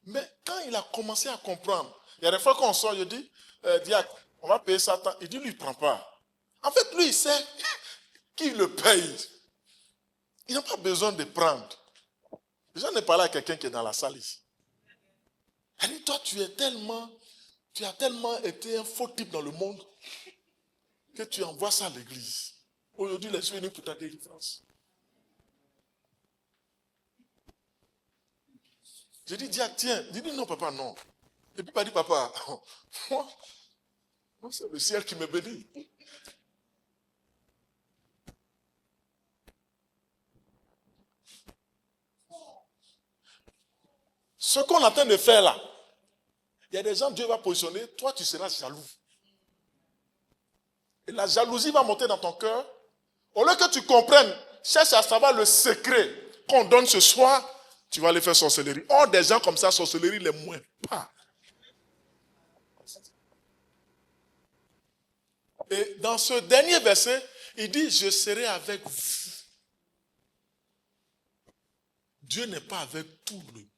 Mais quand il a commencé à comprendre, il y a des fois qu'on sort, je dis, Diac, on va payer ça. Il dit, lui, il ne prend pas. En fait, lui, il sait qui le paye. Il n'a pas besoin de prendre. J'en ai parlé à quelqu'un qui est dans la salle ici. Elle dit, toi, tu es tellement Tu as tellement été un faux type dans le monde que tu envoies ça à l'église. Aujourd'hui, les gens viennent pour ta délivrance. J'ai dit, tiens, dis non, papa, non. Et puis, pas dit, papa, moi, c'est le ciel qui me bénit. Ce qu'on est en train de faire là, il y a des gens, Dieu va positionner, toi tu seras jaloux. Et la jalousie va monter dans ton cœur. Au lieu que tu comprennes, cherche à savoir le secret qu'on donne ce soir, tu vas aller faire sorcellerie. Or, des gens comme ça, sorcellerie, les moins pas. Et dans ce dernier verset, il dit, je serai avec vous. Dieu n'est pas avec tout le monde.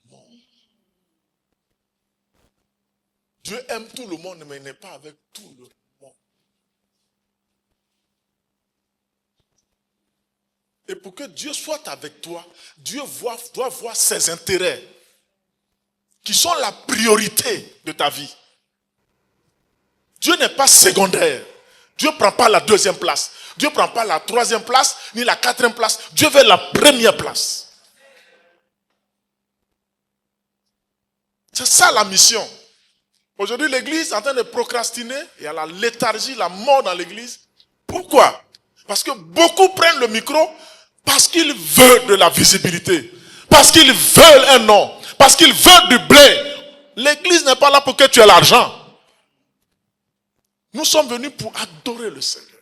Dieu aime tout le monde, mais il n'est pas avec tout le monde. Et pour que Dieu soit avec toi, Dieu doit voir ses intérêts, qui sont la priorité de ta vie. Dieu n'est pas secondaire. Dieu ne prend pas la deuxième place. Dieu ne prend pas la troisième place, ni la quatrième place. Dieu veut la première place. C'est ça la mission. Aujourd'hui, l'église est en train de procrastiner. Il y a la léthargie, la mort dans l'église. Pourquoi? Parce que beaucoup prennent le micro parce qu'ils veulent de la visibilité. Parce qu'ils veulent un nom. Parce qu'ils veulent du blé. L'église n'est pas là pour que tu aies l'argent. Nous sommes venus pour adorer le Seigneur.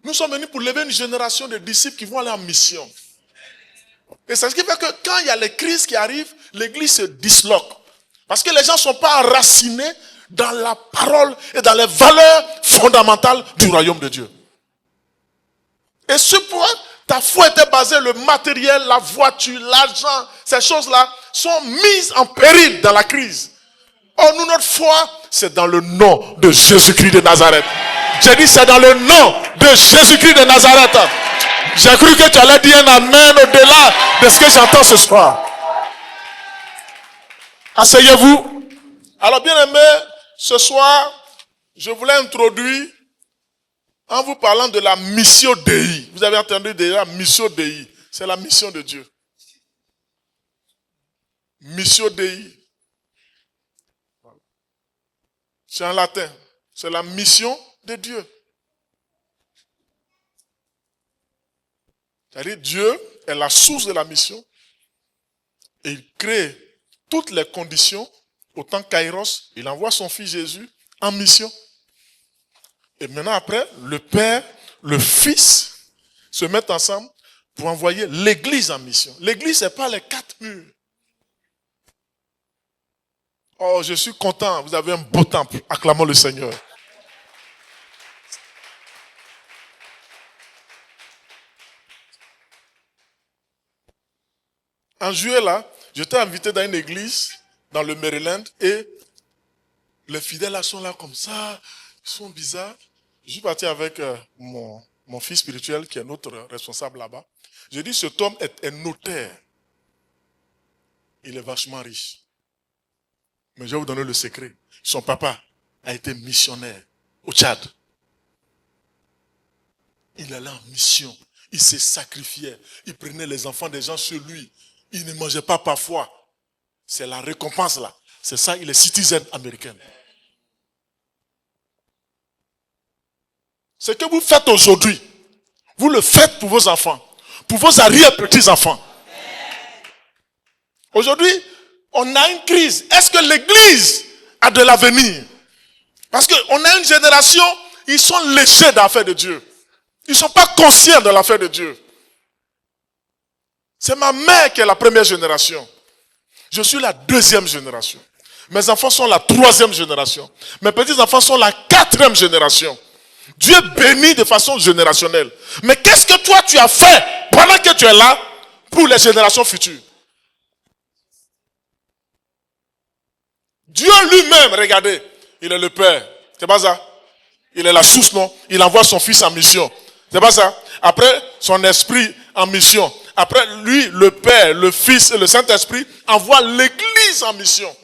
Nous sommes venus pour lever une génération de disciples qui vont aller en mission. Et c'est ce qui fait que quand il y a les crises qui arrivent, l'église se disloque. Parce que les gens ne sont pas enracinés dans la parole et dans les valeurs fondamentales du royaume de Dieu. Et ce point, ta foi était basée, le matériel, la voiture, l'argent, ces choses-là sont mises en péril dans la crise. Or, nous, notre foi, c'est dans le nom de Jésus-Christ de Nazareth. J'ai dit, c'est dans le nom de Jésus-Christ de Nazareth. J'ai cru que tu allais dire un amen au-delà de ce que j'entends ce soir. Asseyez-vous. Alors, bien aimé, ce soir, je voulais introduire en vous parlant de la mission Dei. Vous avez entendu déjà, mission Dei. C'est la mission de Dieu. Mission Dei. C'est en latin. C'est la mission de Dieu. C'est-à-dire, Dieu est la source de la mission. Et il crée toutes les conditions, autant Kairos, il envoie son fils Jésus en mission. Et maintenant après, le Père, le Fils se mettent ensemble pour envoyer l'Église en mission. L'Église, ce n'est pas les quatre murs. Oh, je suis content, vous avez un beau temple. Acclamons le Seigneur. En juillet, là, j'étais invité dans une église dans le Maryland et les fidèles là sont là comme ça, ils sont bizarres. Je suis parti avec mon fils spirituel qui est notre responsable là-bas. J'ai dit, cet homme est notaire. Il est vachement riche. Mais je vais vous donner le secret. Son papa a été missionnaire au Tchad. Il allait en mission. Il se sacrifiait. Il prenait les enfants des gens sur lui. Il ne mangeait pas parfois. C'est la récompense là. C'est ça, il est citizen américain. Ce que vous faites aujourd'hui, vous le faites pour vos enfants, pour vos arrière-petits-enfants. Aujourd'hui, on a une crise. Est-ce que l'église a de l'avenir? Parce qu'on a une génération, ils sont légers dans l'affaire de Dieu. Ils ne sont pas conscients de l'affaire de Dieu. C'est ma mère qui est la première génération. Je suis la deuxième génération. Mes enfants sont la troisième génération. Mes petits-enfants sont la quatrième génération. Dieu bénit de façon générationnelle. Mais qu'est-ce que toi tu as fait pendant que tu es là pour les générations futures? Dieu lui-même, regardez, il est le Père. C'est pas ça? Il est la source, non? Il envoie son fils en mission. C'est pas ça? Après, son esprit en mission. Après, lui, le Père, le Fils et le Saint-Esprit envoient l'église en mission.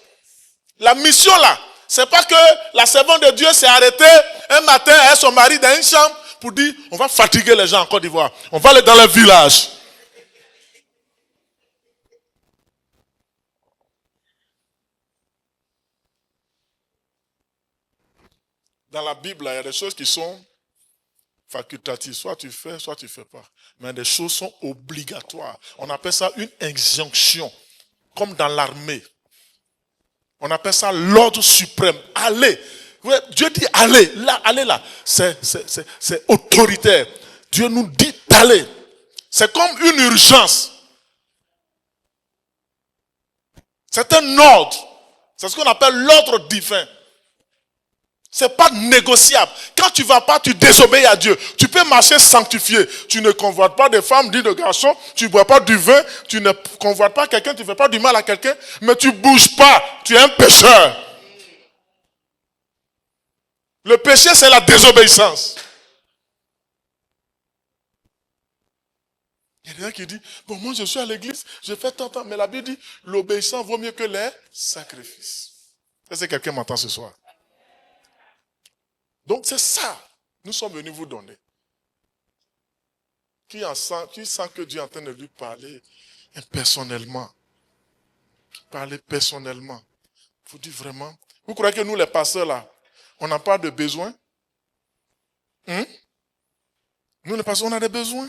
La mission là, C'est pas que la servante de Dieu s'est arrêtée un matin avec son mari dans une chambre pour dire on va fatiguer les gens en Côte d'Ivoire. On va aller dans le village. Dans la Bible, il y a des choses qui sont facultatives. Soit tu fais, soit tu ne fais pas. Mais des choses sont obligatoires. On appelle ça une injonction. Comme dans l'armée. On appelle ça l'ordre suprême. Allez. Dieu dit allez. Là, allez là. C'est autoritaire. Dieu nous dit d'aller. C'est comme une urgence. C'est un ordre. C'est ce qu'on appelle l'ordre divin. C'est pas négociable. Quand tu vas pas, tu désobéis à Dieu. Tu peux marcher sanctifié. Tu ne convoites pas de femmes ni de garçons. Tu ne bois pas du vin. Tu ne convoites pas quelqu'un. Tu ne fais pas du mal à quelqu'un. Mais tu ne bouges pas. Tu es un pécheur. Le péché, c'est la désobéissance. Il y a des gens qui disent, bon, moi je suis à l'église, je fais tant, mais la Bible dit, l'obéissance vaut mieux que les sacrifices. Est-ce que quelqu'un m'entend ce soir? Donc c'est ça, nous sommes venus vous donner. Qui sent que Dieu est en train de lui parler personnellement? Parler personnellement. Vous dites vraiment, vous croyez que nous les pasteurs là, on n'a pas de besoin? Nous les pasteurs, on a des besoins.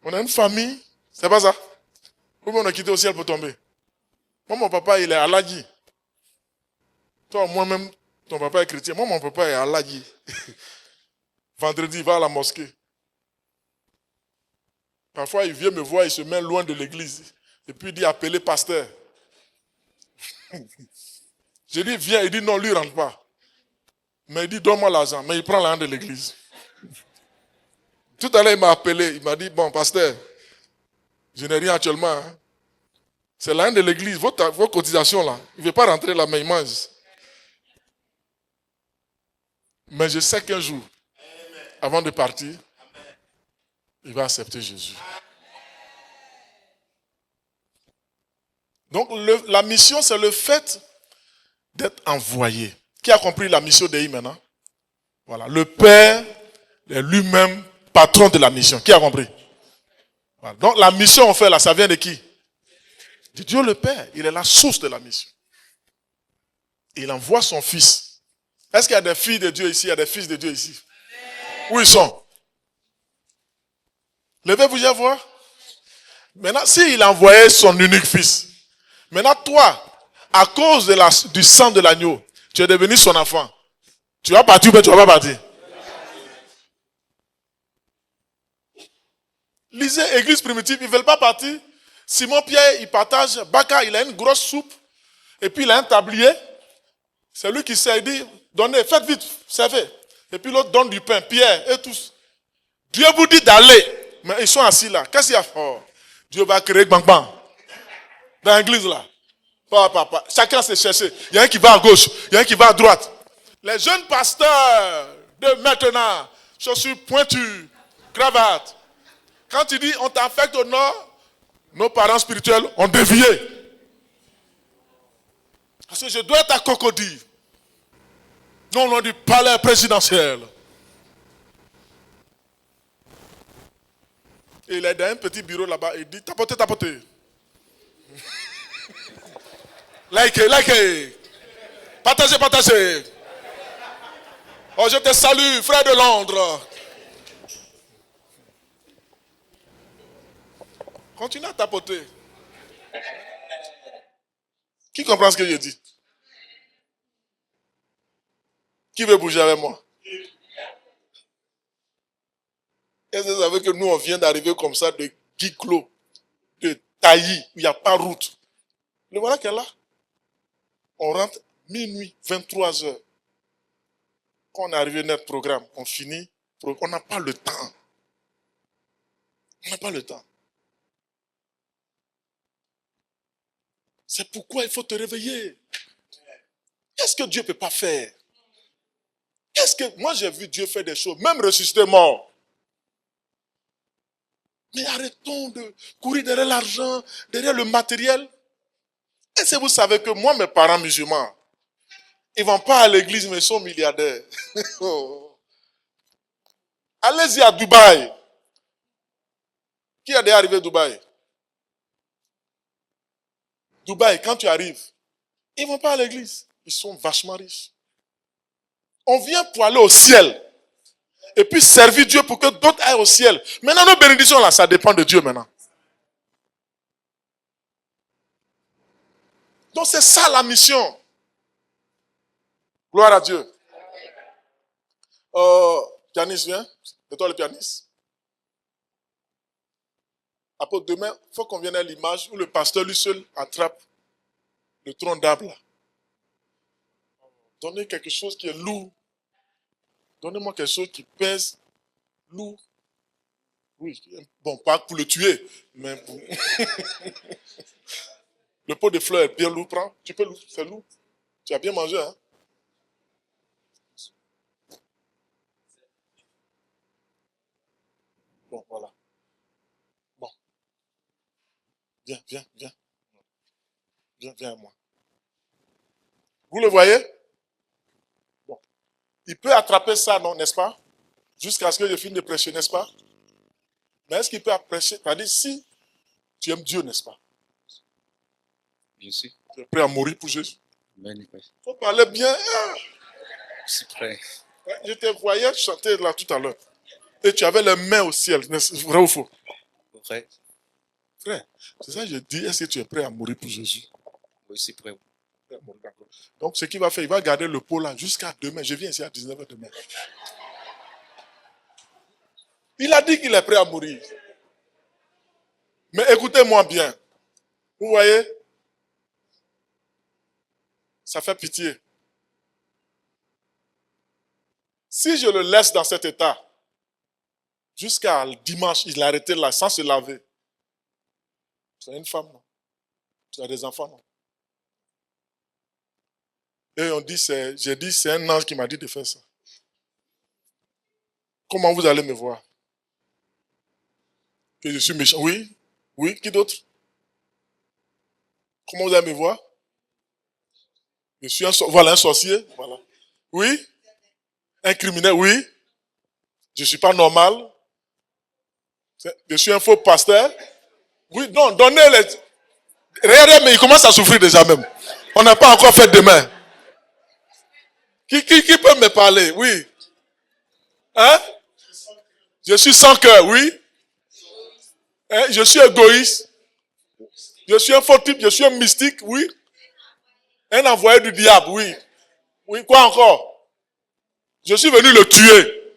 On a une famille, c'est pas ça? Ou bien on a quitté au ciel pour tomber? Moi, mon papa, il est Aladji. Toi, moi-même, ton papa est chrétien. Moi, mon papa est Aladji. Vendredi, il va à la mosquée. Parfois, il vient me voir, il se met loin de l'église. Et puis, il dit, appelez pasteur. Je dis, viens. Il dit, non, lui, il ne rentre pas. Mais il dit, donne-moi l'argent. Mais il prend l'argent de l'église. Tout à l'heure, il m'a appelé. Il m'a dit, bon, pasteur, je n'ai rien actuellement. Hein. C'est l'argent de l'église. Vos cotisations, là. Il ne veut pas rentrer là, mais il mange. Mais je sais qu'un jour, avant de partir, il va accepter Jésus. Donc, la mission, c'est le fait d'être envoyé. Qui a compris la mission d'Éhi maintenant? Voilà. Le Père est lui-même patron de la mission. Qui a compris? Voilà. Donc, la mission, on fait là, ça vient de qui? De Dieu le Père. Il est la source de la mission. Il envoie son Fils. Est-ce qu'il y a des filles de Dieu ici? Il y a des fils de Dieu ici? Où ils sont? Levez-vous, je vois. Maintenant, s'il envoyait son unique fils, maintenant toi, à cause du sang de l'agneau, tu es devenu son enfant. Tu vas partir ou tu ne vas pas partir? Lisez Église primitive, ils ne veulent pas partir. Simon-Pierre, il partage. Baka, il a une grosse soupe. Et puis il a un tablier. C'est lui qui sert, il dit, donnez, faites vite, servez. Et puis l'autre donne du pain, Pierre et tous. Dieu vous dit d'aller. Mais ils sont assis là. Qu'est-ce qu'il y a? Oh, Dieu va créer bang bang. Dans l'église là. Papa. Chacun s'est cherché. Il y a un qui va à gauche, il y a un qui va à droite. Les jeunes pasteurs de maintenant, chaussures pointues, cravate. Quand il dit on t'affecte au nord, nos parents spirituels ont dévié. Parce que je dois être à Cocody. Non, loin du palais présidentiel. Et il est dans un petit bureau là-bas, il dit tapotez. Likez. Partagez. Oh, je te salue, frère de Londres. Continue à tapoter. Qui comprend ce que je dis? Qui veut bouger avec moi? Est-ce que vous savez que nous, on vient d'arriver comme ça de Guiclo, de Tailly, où il n'y a pas route. Le voilà qu'elle est là. On rentre minuit, 23 heures. Quand on est arrivé à notre programme, on finit. On n'a pas le temps. On n'a pas le temps. C'est pourquoi il faut te réveiller. Qu'est-ce que Dieu ne peut pas faire? Moi j'ai vu Dieu faire des choses, même ressusciter mort. Mais arrêtons de courir derrière l'argent, derrière le matériel. Est-ce que vous savez que moi, mes parents musulmans, Ils ne vont pas à l'église, mais ils sont milliardaires. Allez-y à Dubaï. Qui est déjà arrivé à Dubaï? Dubaï, quand tu arrives, ils ne vont pas à l'église. Ils sont vachement riches. On vient pour aller au ciel. Et puis servir Dieu pour que d'autres aillent au ciel. Maintenant, nos bénédictions, là, ça dépend de Dieu maintenant. Donc, c'est ça la mission. Gloire à Dieu. Pianiste, viens. C'est toi le pianiste. Après, demain, il faut qu'on vienne à l'image où le pasteur lui seul attrape le tronc d'arbre là. Donnez quelque chose qui est lourd. Donnez-moi quelque chose qui pèse lourd. Oui, bon, pas pour le tuer, mais pour... Le pot de fleurs est bien lourd, prends. Tu peux, c'est lourd. Tu as bien mangé, hein? Bon, voilà. Bon. Viens, viens, viens. Viens, viens à moi. Vous le voyez? Bon. Il peut attraper ça, non, n'est-ce pas? Jusqu'à ce que je finisse de prêcher, n'est-ce pas? Mais est-ce qu'il peut prêcher? C'est-à-dire, si tu aimes Dieu, n'est-ce pas? Bien sûr. Tu es prêt à mourir pour Jésus. Il faut parler bien. Ah. Je suis prêt. Je te voyais chanter là tout à l'heure. Et tu avais les mains au ciel. Vrai ou faux? Vrai. Frère, c'est ça que je dis. Est-ce que tu es prêt à mourir pour Jésus? Oui, c'est prêt. Donc, ce qu'il va faire, il va garder le pot là jusqu'à demain. Je viens ici à 19h demain. Il a dit qu'il est prêt à mourir. Mais écoutez-moi bien. Vous voyez? Ça fait pitié. Si je le laisse dans cet état, jusqu'à dimanche, il a arrêté là sans se laver. Tu as une femme, non? Tu as des enfants, non? Et on dit, j'ai dit, c'est un ange qui m'a dit de faire ça. Comment vous allez me voir? Que je suis méchant? Oui. Oui, qui d'autre? Comment vous allez me voir? Je suis voilà, un sorcier. Voilà. Oui. Un criminel, oui. Je ne suis pas normal. Je suis un faux pasteur. Oui, non, donnez les... Regardez, mais il commence à souffrir déjà même. On n'a pas encore fait demain. Qui peut me parler? Oui. Hein? Je suis sans cœur, oui. Hein? Je suis égoïste. Je suis un faux type, je suis un mystique, oui. Un envoyé du diable, oui. Oui, quoi encore? Je suis venu le tuer.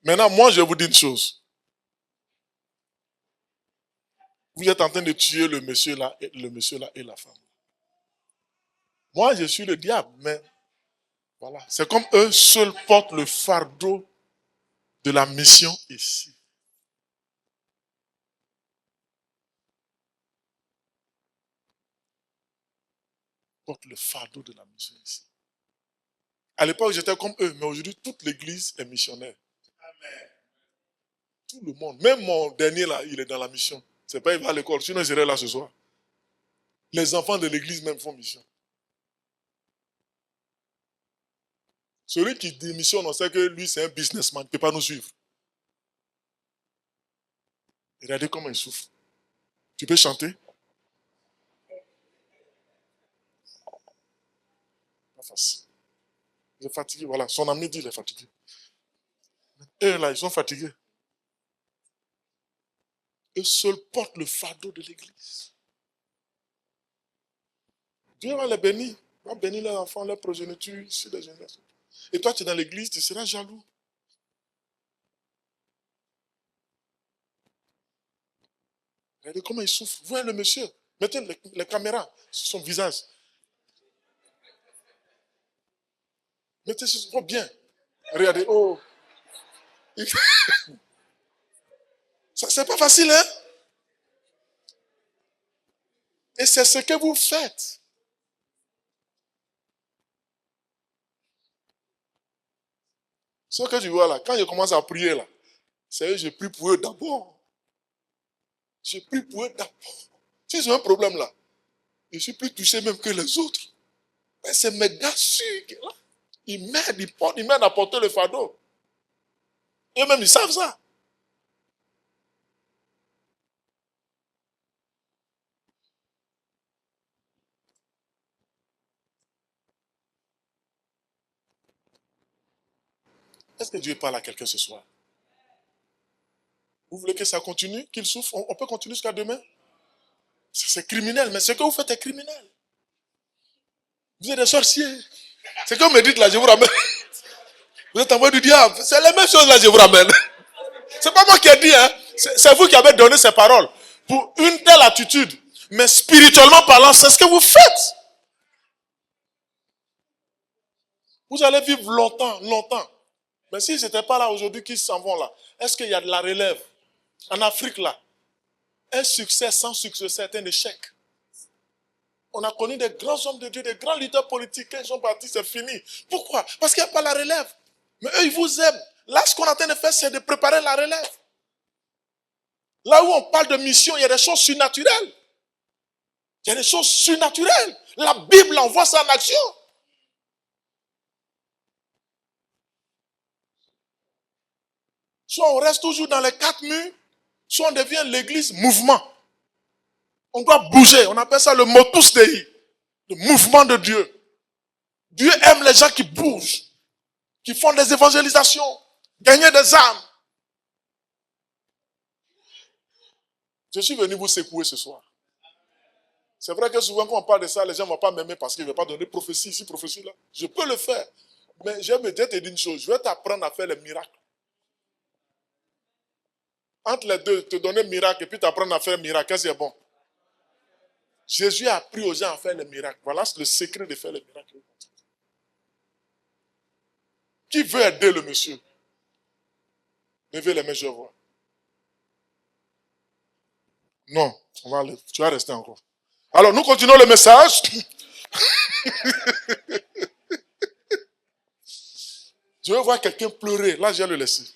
Maintenant, moi, je vous dis une chose. Vous êtes en train de tuer le monsieur là et la femme. Moi, je suis le diable, mais voilà. C'est comme eux seuls portent le fardeau de la mission ici. Portent le fardeau de la mission ici. À l'époque, j'étais comme eux, mais aujourd'hui, toute l'église est missionnaire. Amen. Tout le monde. Même mon dernier là, il est dans la mission. C'est pas il va à l'école, sinon il serait là ce soir. Les enfants de l'église même font mission. Celui qui démissionne, on sait que lui, c'est un businessman, il ne peut pas nous suivre. Regardez comment il souffre. Tu peux chanter? Pas facile. Il est fatigué, voilà. Son ami dit qu'il est fatigué. Eux là, ils sont fatigués. Eux seuls portent le fardeau de l'église. Dieu va les bénir. Il va bénir leurs enfants, leurs progénitures, sur les générations. Et toi, tu es dans l'église, tu seras jaloux. Regardez comment il souffre. Voyez le monsieur. Mettez les caméras sur son visage. Mettez sur son... Oh, bien. Regardez. Oh. C'est pas facile, hein? Et c'est ce que vous faites. Ce que tu vois là, quand je commence à prier là, c'est que je prie pour eux d'abord. Je prie pour eux d'abord. Si j'ai un problème là, je suis plus touché même que les autres. Mais c'est mes gars sûrs qui là. Ils m'aident à porter le fardeau. Eux-mêmes, ils savent ça. Est-ce que Dieu parle à quelqu'un ce soir? Vous voulez que ça continue, qu'il souffre? On peut continuer jusqu'à demain? C'est criminel, mais ce que vous faites est criminel. Vous êtes des sorciers. C'est comme vous me dites là, je vous ramène. Vous êtes envoyé du diable. C'est la même chose là, je vous ramène. C'est pas moi qui ai dit, hein. C'est vous qui avez donné ces paroles. Pour une telle attitude. Mais spirituellement parlant, c'est ce que vous faites. Vous allez vivre longtemps, longtemps. Mais s'ils n'étaient pas là aujourd'hui, qu'ils s'en vont là, est-ce qu'il y a de la relève? En Afrique là, un succès sans succès, c'est un échec. On a connu des grands hommes de Dieu, des grands leaders politiques, quand ils sont partis, c'est fini. Pourquoi? Parce qu'il n'y a pas la relève. Mais eux, ils vous aiment. Là, ce qu'on est en train de faire, c'est de préparer la relève. Là où on parle de mission, il y a des choses surnaturelles. Il y a des choses surnaturelles. La Bible envoie ça en action. Soit on reste toujours dans les 4 murs, soit on devient l'église mouvement. On doit bouger. On appelle ça le motus dei, le mouvement de Dieu. Dieu aime les gens qui bougent, qui font des évangélisations, gagner des âmes. Je suis venu vous secouer ce soir. C'est vrai que souvent quand on parle de ça, les gens ne vont pas m'aimer parce qu'ils ne veulent pas donner prophétie ici, prophétie là. Je peux le faire. Mais je vais te dire une chose, je vais t'apprendre à faire les miracles. Entre les deux, te donner miracle et puis t'apprendre à faire miracle, qu'est-ce qui est bon? Jésus a appris aux gens à faire les miracles. Voilà le secret de faire les miracles. Qui veut aider le monsieur? Levez les mains, je vois. Non, tu vas rester encore. Alors, nous continuons le message. Je veux voir quelqu'un pleurer. Là, je vais le laisser.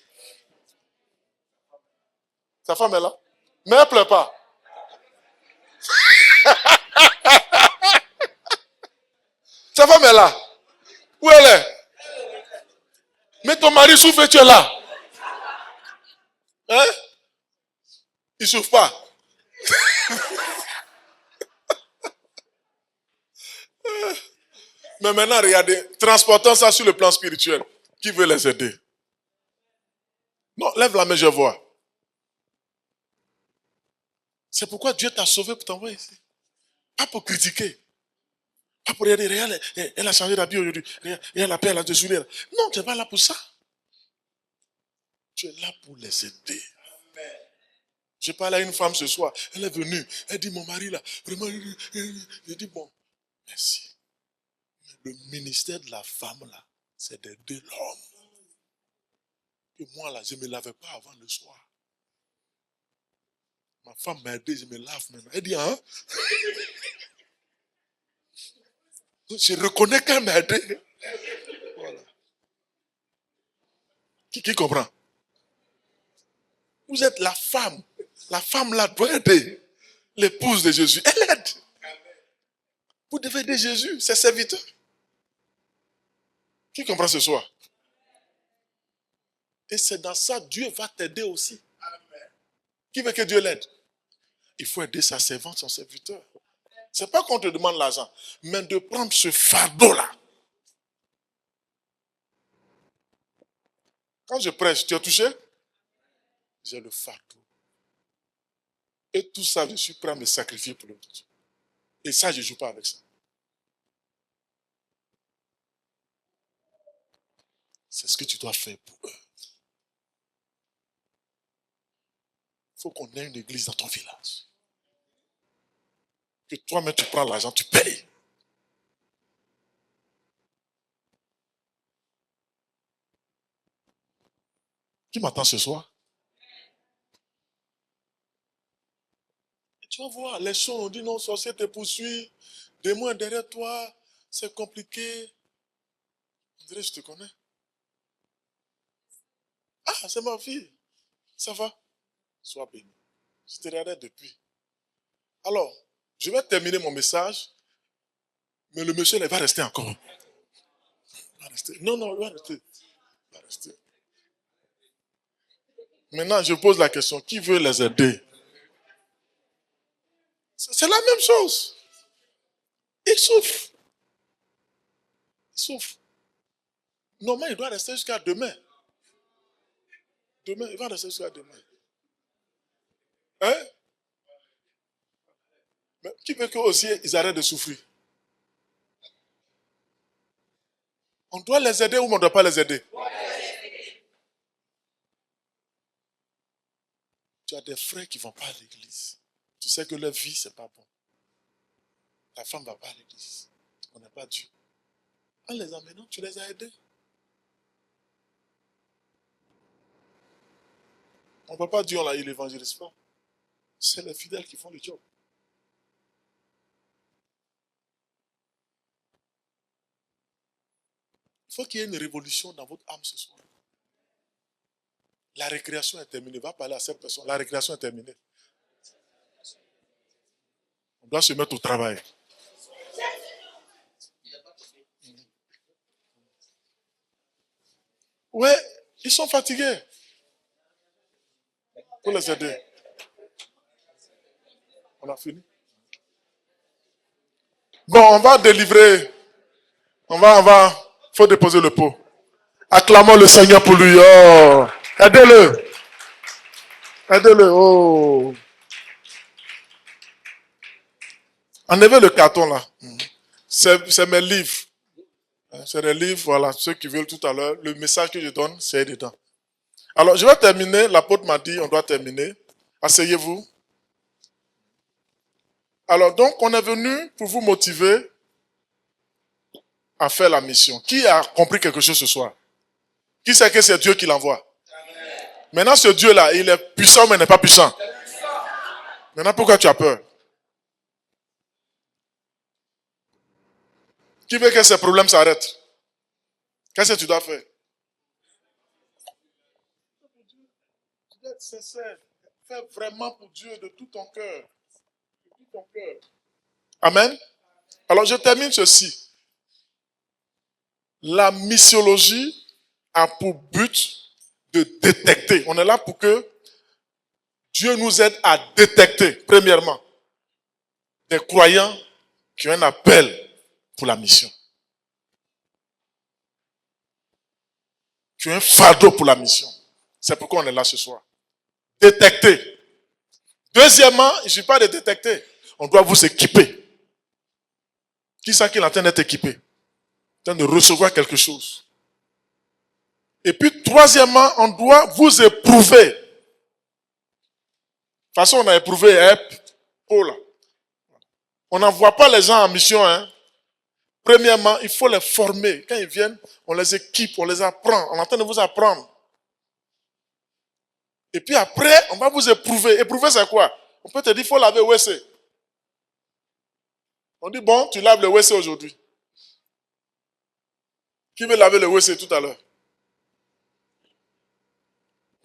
Sa femme est là. Mais elle ne pleure pas. Sa femme est là. Où elle est? Mais ton mari souffre et tu es là. Hein? Il ne souffre pas. Mais maintenant, regardez, transportons ça sur le plan spirituel. Qui veut les aider? Non, lève la main, je vois. C'est pourquoi Dieu t'a sauvé pour t'envoyer ici. Pas pour critiquer. Pas pour dire, regarde, elle a changé d'habit aujourd'hui. Elle a pris la désolée. Non, tu n'es pas là pour ça. Tu es là pour les aider. Je parle à une femme ce soir. Elle est venue. Elle dit, mon mari là, vraiment, je dis, bon, merci. Le ministère de la femme là, c'est d'aider l'homme. Et moi là, je ne me lavais pas avant le soir. Ma femme m'a aidé, je me lave maintenant. Elle dit, hein? Je reconnais qu'elle m'a aidé. Voilà. Qui comprend? Vous êtes la femme. La femme là doit aider l'épouse de Jésus. Elle aide. Vous devez aider Jésus, ses serviteurs. Qui comprend ce soir? Et c'est dans ça Dieu va t'aider aussi. Qui veut que Dieu l'aide? Il faut aider sa servante, son serviteur. Ce n'est pas qu'on te demande l'argent, mais de prendre ce fardeau-là. Quand je prêche, tu as touché? J'ai le fardeau. Et tout ça, je suis prêt à me sacrifier pour l'autre. Et ça, je ne joue pas avec ça. C'est ce que tu dois faire pour eux. Il faut qu'on ait une église dans ton village. Que toi-même, tu prends l'argent, tu payes. Qui m'attend ce soir? Et tu vas voir, les choses, on dit non, sorcier te poursuit, démon est derrière toi, c'est compliqué. On dirait, je te connais. Ah, c'est ma fille. Ça va? Sois béni. Je te regardais depuis. Alors, je vais terminer mon message. Mais le monsieur, il va rester encore. Il va rester. Non, il va rester. Il va rester. Maintenant, je pose la question, qui veut les aider? C'est la même chose. Il souffre. Il souffre. Normalement, il doit rester jusqu'à demain. Demain, il va rester jusqu'à demain. Hein? Mais qui veut qu'eux aussi, ils arrêtent de souffrir? On doit les aider ou on ne doit pas les aider? Tu as des frères qui ne vont pas à l'église. Tu sais que leur vie, ce n'est pas bon. La femme ne va pas à l'église. Tu ne connais pas Dieu. En les amenant, tu les as aidés. On ne peut pas dire il n'évangélise pas. C'est les fidèles qui font le job. Il faut qu'il y ait une révolution dans votre âme ce soir. La récréation est terminée. Va parler à cette personne. La récréation est terminée. On doit se mettre au travail. Ouais, ils sont fatigués. Pour les aider. On a fini. Bon, on va délivrer. On va. Il faut déposer le pot. Acclamons le Seigneur pour lui. Oh. Aidez-le. Aidez-le. Oh. Enlevez le carton là. C'est mes livres. C'est des livres, voilà. Ceux qui veulent tout à l'heure. Le message que je donne, c'est dedans. Alors, je vais terminer. L'apôtre m'a dit, on doit terminer. Asseyez-vous. Alors, donc, on est venu pour vous motiver à faire la mission. Qui a compris quelque chose ce soir? Qui sait que c'est Dieu qui l'envoie? Maintenant, ce Dieu-là, il est puissant, mais il n'est pas puissant. Maintenant, pourquoi tu as peur? Qui veut que ces problèmes s'arrêtent? Qu'est-ce que tu dois faire? Tu dois être sincère. Fais vraiment pour Dieu de tout ton cœur. De tout ton cœur. Amen. Alors, je termine ceci. La missiologie a pour but de détecter. On est là pour que Dieu nous aide à détecter, premièrement, des croyants qui ont un appel pour la mission. Qui ont un fardeau pour la mission. C'est pourquoi on est là ce soir. Détecter. Deuxièmement, il ne suffit pas de détecter. On doit vous équiper. Qui sait qu'il est en train d'être équipé? En train de recevoir quelque chose. Et puis, troisièmement, on doit vous éprouver. De toute façon, on a éprouvé Paul. On n'envoie pas les gens en mission. Premièrement, il faut les former. Quand ils viennent, on les équipe, on les apprend. On est en train de vous apprendre. Et puis après, on va vous éprouver. Éprouver, c'est quoi? On peut te dire, il faut laver le WC. On dit, bon, tu laves le WC aujourd'hui. Qui veut laver le WC tout à l'heure?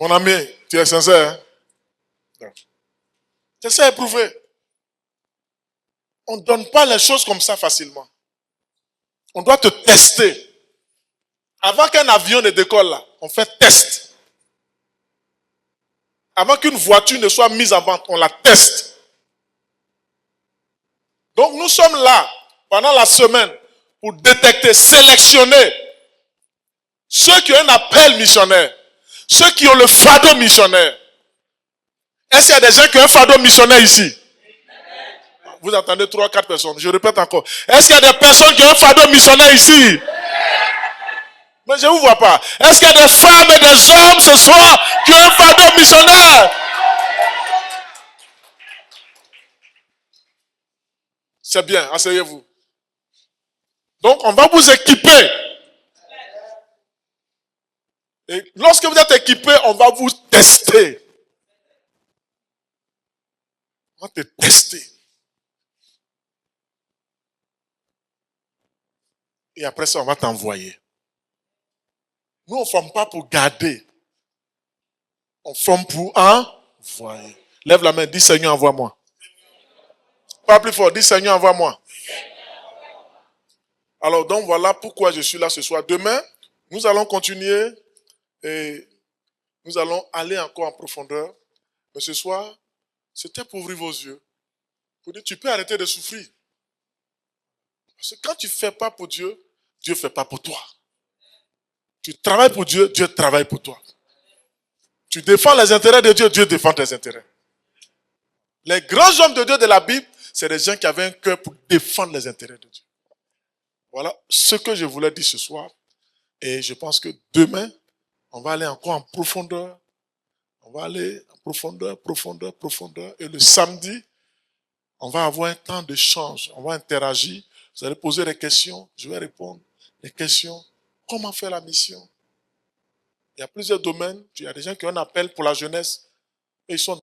Mon ami, tu es sincère? C'est ça, éprouver. On ne donne pas les choses comme ça facilement. On doit te tester. Avant qu'un avion ne décolle là, on fait test. Avant qu'une voiture ne soit mise en vente, on la teste. Donc nous sommes là pendant la semaine pour détecter, sélectionner ceux qui ont un appel missionnaire, ceux qui ont le fardeau missionnaire. Est-ce qu'il y a des gens qui ont un fardeau missionnaire ici? Vous entendez 3-4 personnes. Je répète encore. Est-ce qu'il y a des personnes qui ont un fardeau missionnaire ici? Mais je ne vous vois pas. Est-ce qu'il y a des femmes et des hommes ce soir qui ont un fardeau missionnaire? C'est bien, asseyez-vous. Donc, on va vous équiper. Et lorsque vous êtes équipé, on va vous tester. On va te tester. Et après ça, on va t'envoyer. Nous, on ne forme pas pour garder. On forme pour envoyer. Lève la main, dis Seigneur, envoie-moi. Pas plus fort, dis Seigneur, envoie-moi. Alors, donc voilà pourquoi je suis là ce soir. Demain, nous allons continuer et nous allons aller encore en profondeur. Mais ce soir, c'était pour ouvrir vos yeux. Pour dire, tu peux arrêter de souffrir. Parce que quand tu ne fais pas pour Dieu, Dieu ne fait pas pour toi. Tu travailles pour Dieu, Dieu travaille pour toi. Tu défends les intérêts de Dieu, Dieu défend tes intérêts. Les grands hommes de Dieu de la Bible, c'est des gens qui avaient un cœur pour défendre les intérêts de Dieu. Voilà ce que je voulais dire ce soir. Et je pense que demain, on va aller encore en profondeur. On va aller en profondeur, profondeur, profondeur. Et le samedi, on va avoir un temps d'échange. On va interagir. Vous allez poser des questions. Je vais répondre. Les questions. Comment faire la mission? Il y a plusieurs domaines. Il y a des gens qui ont un appel pour la jeunesse. Et ils sont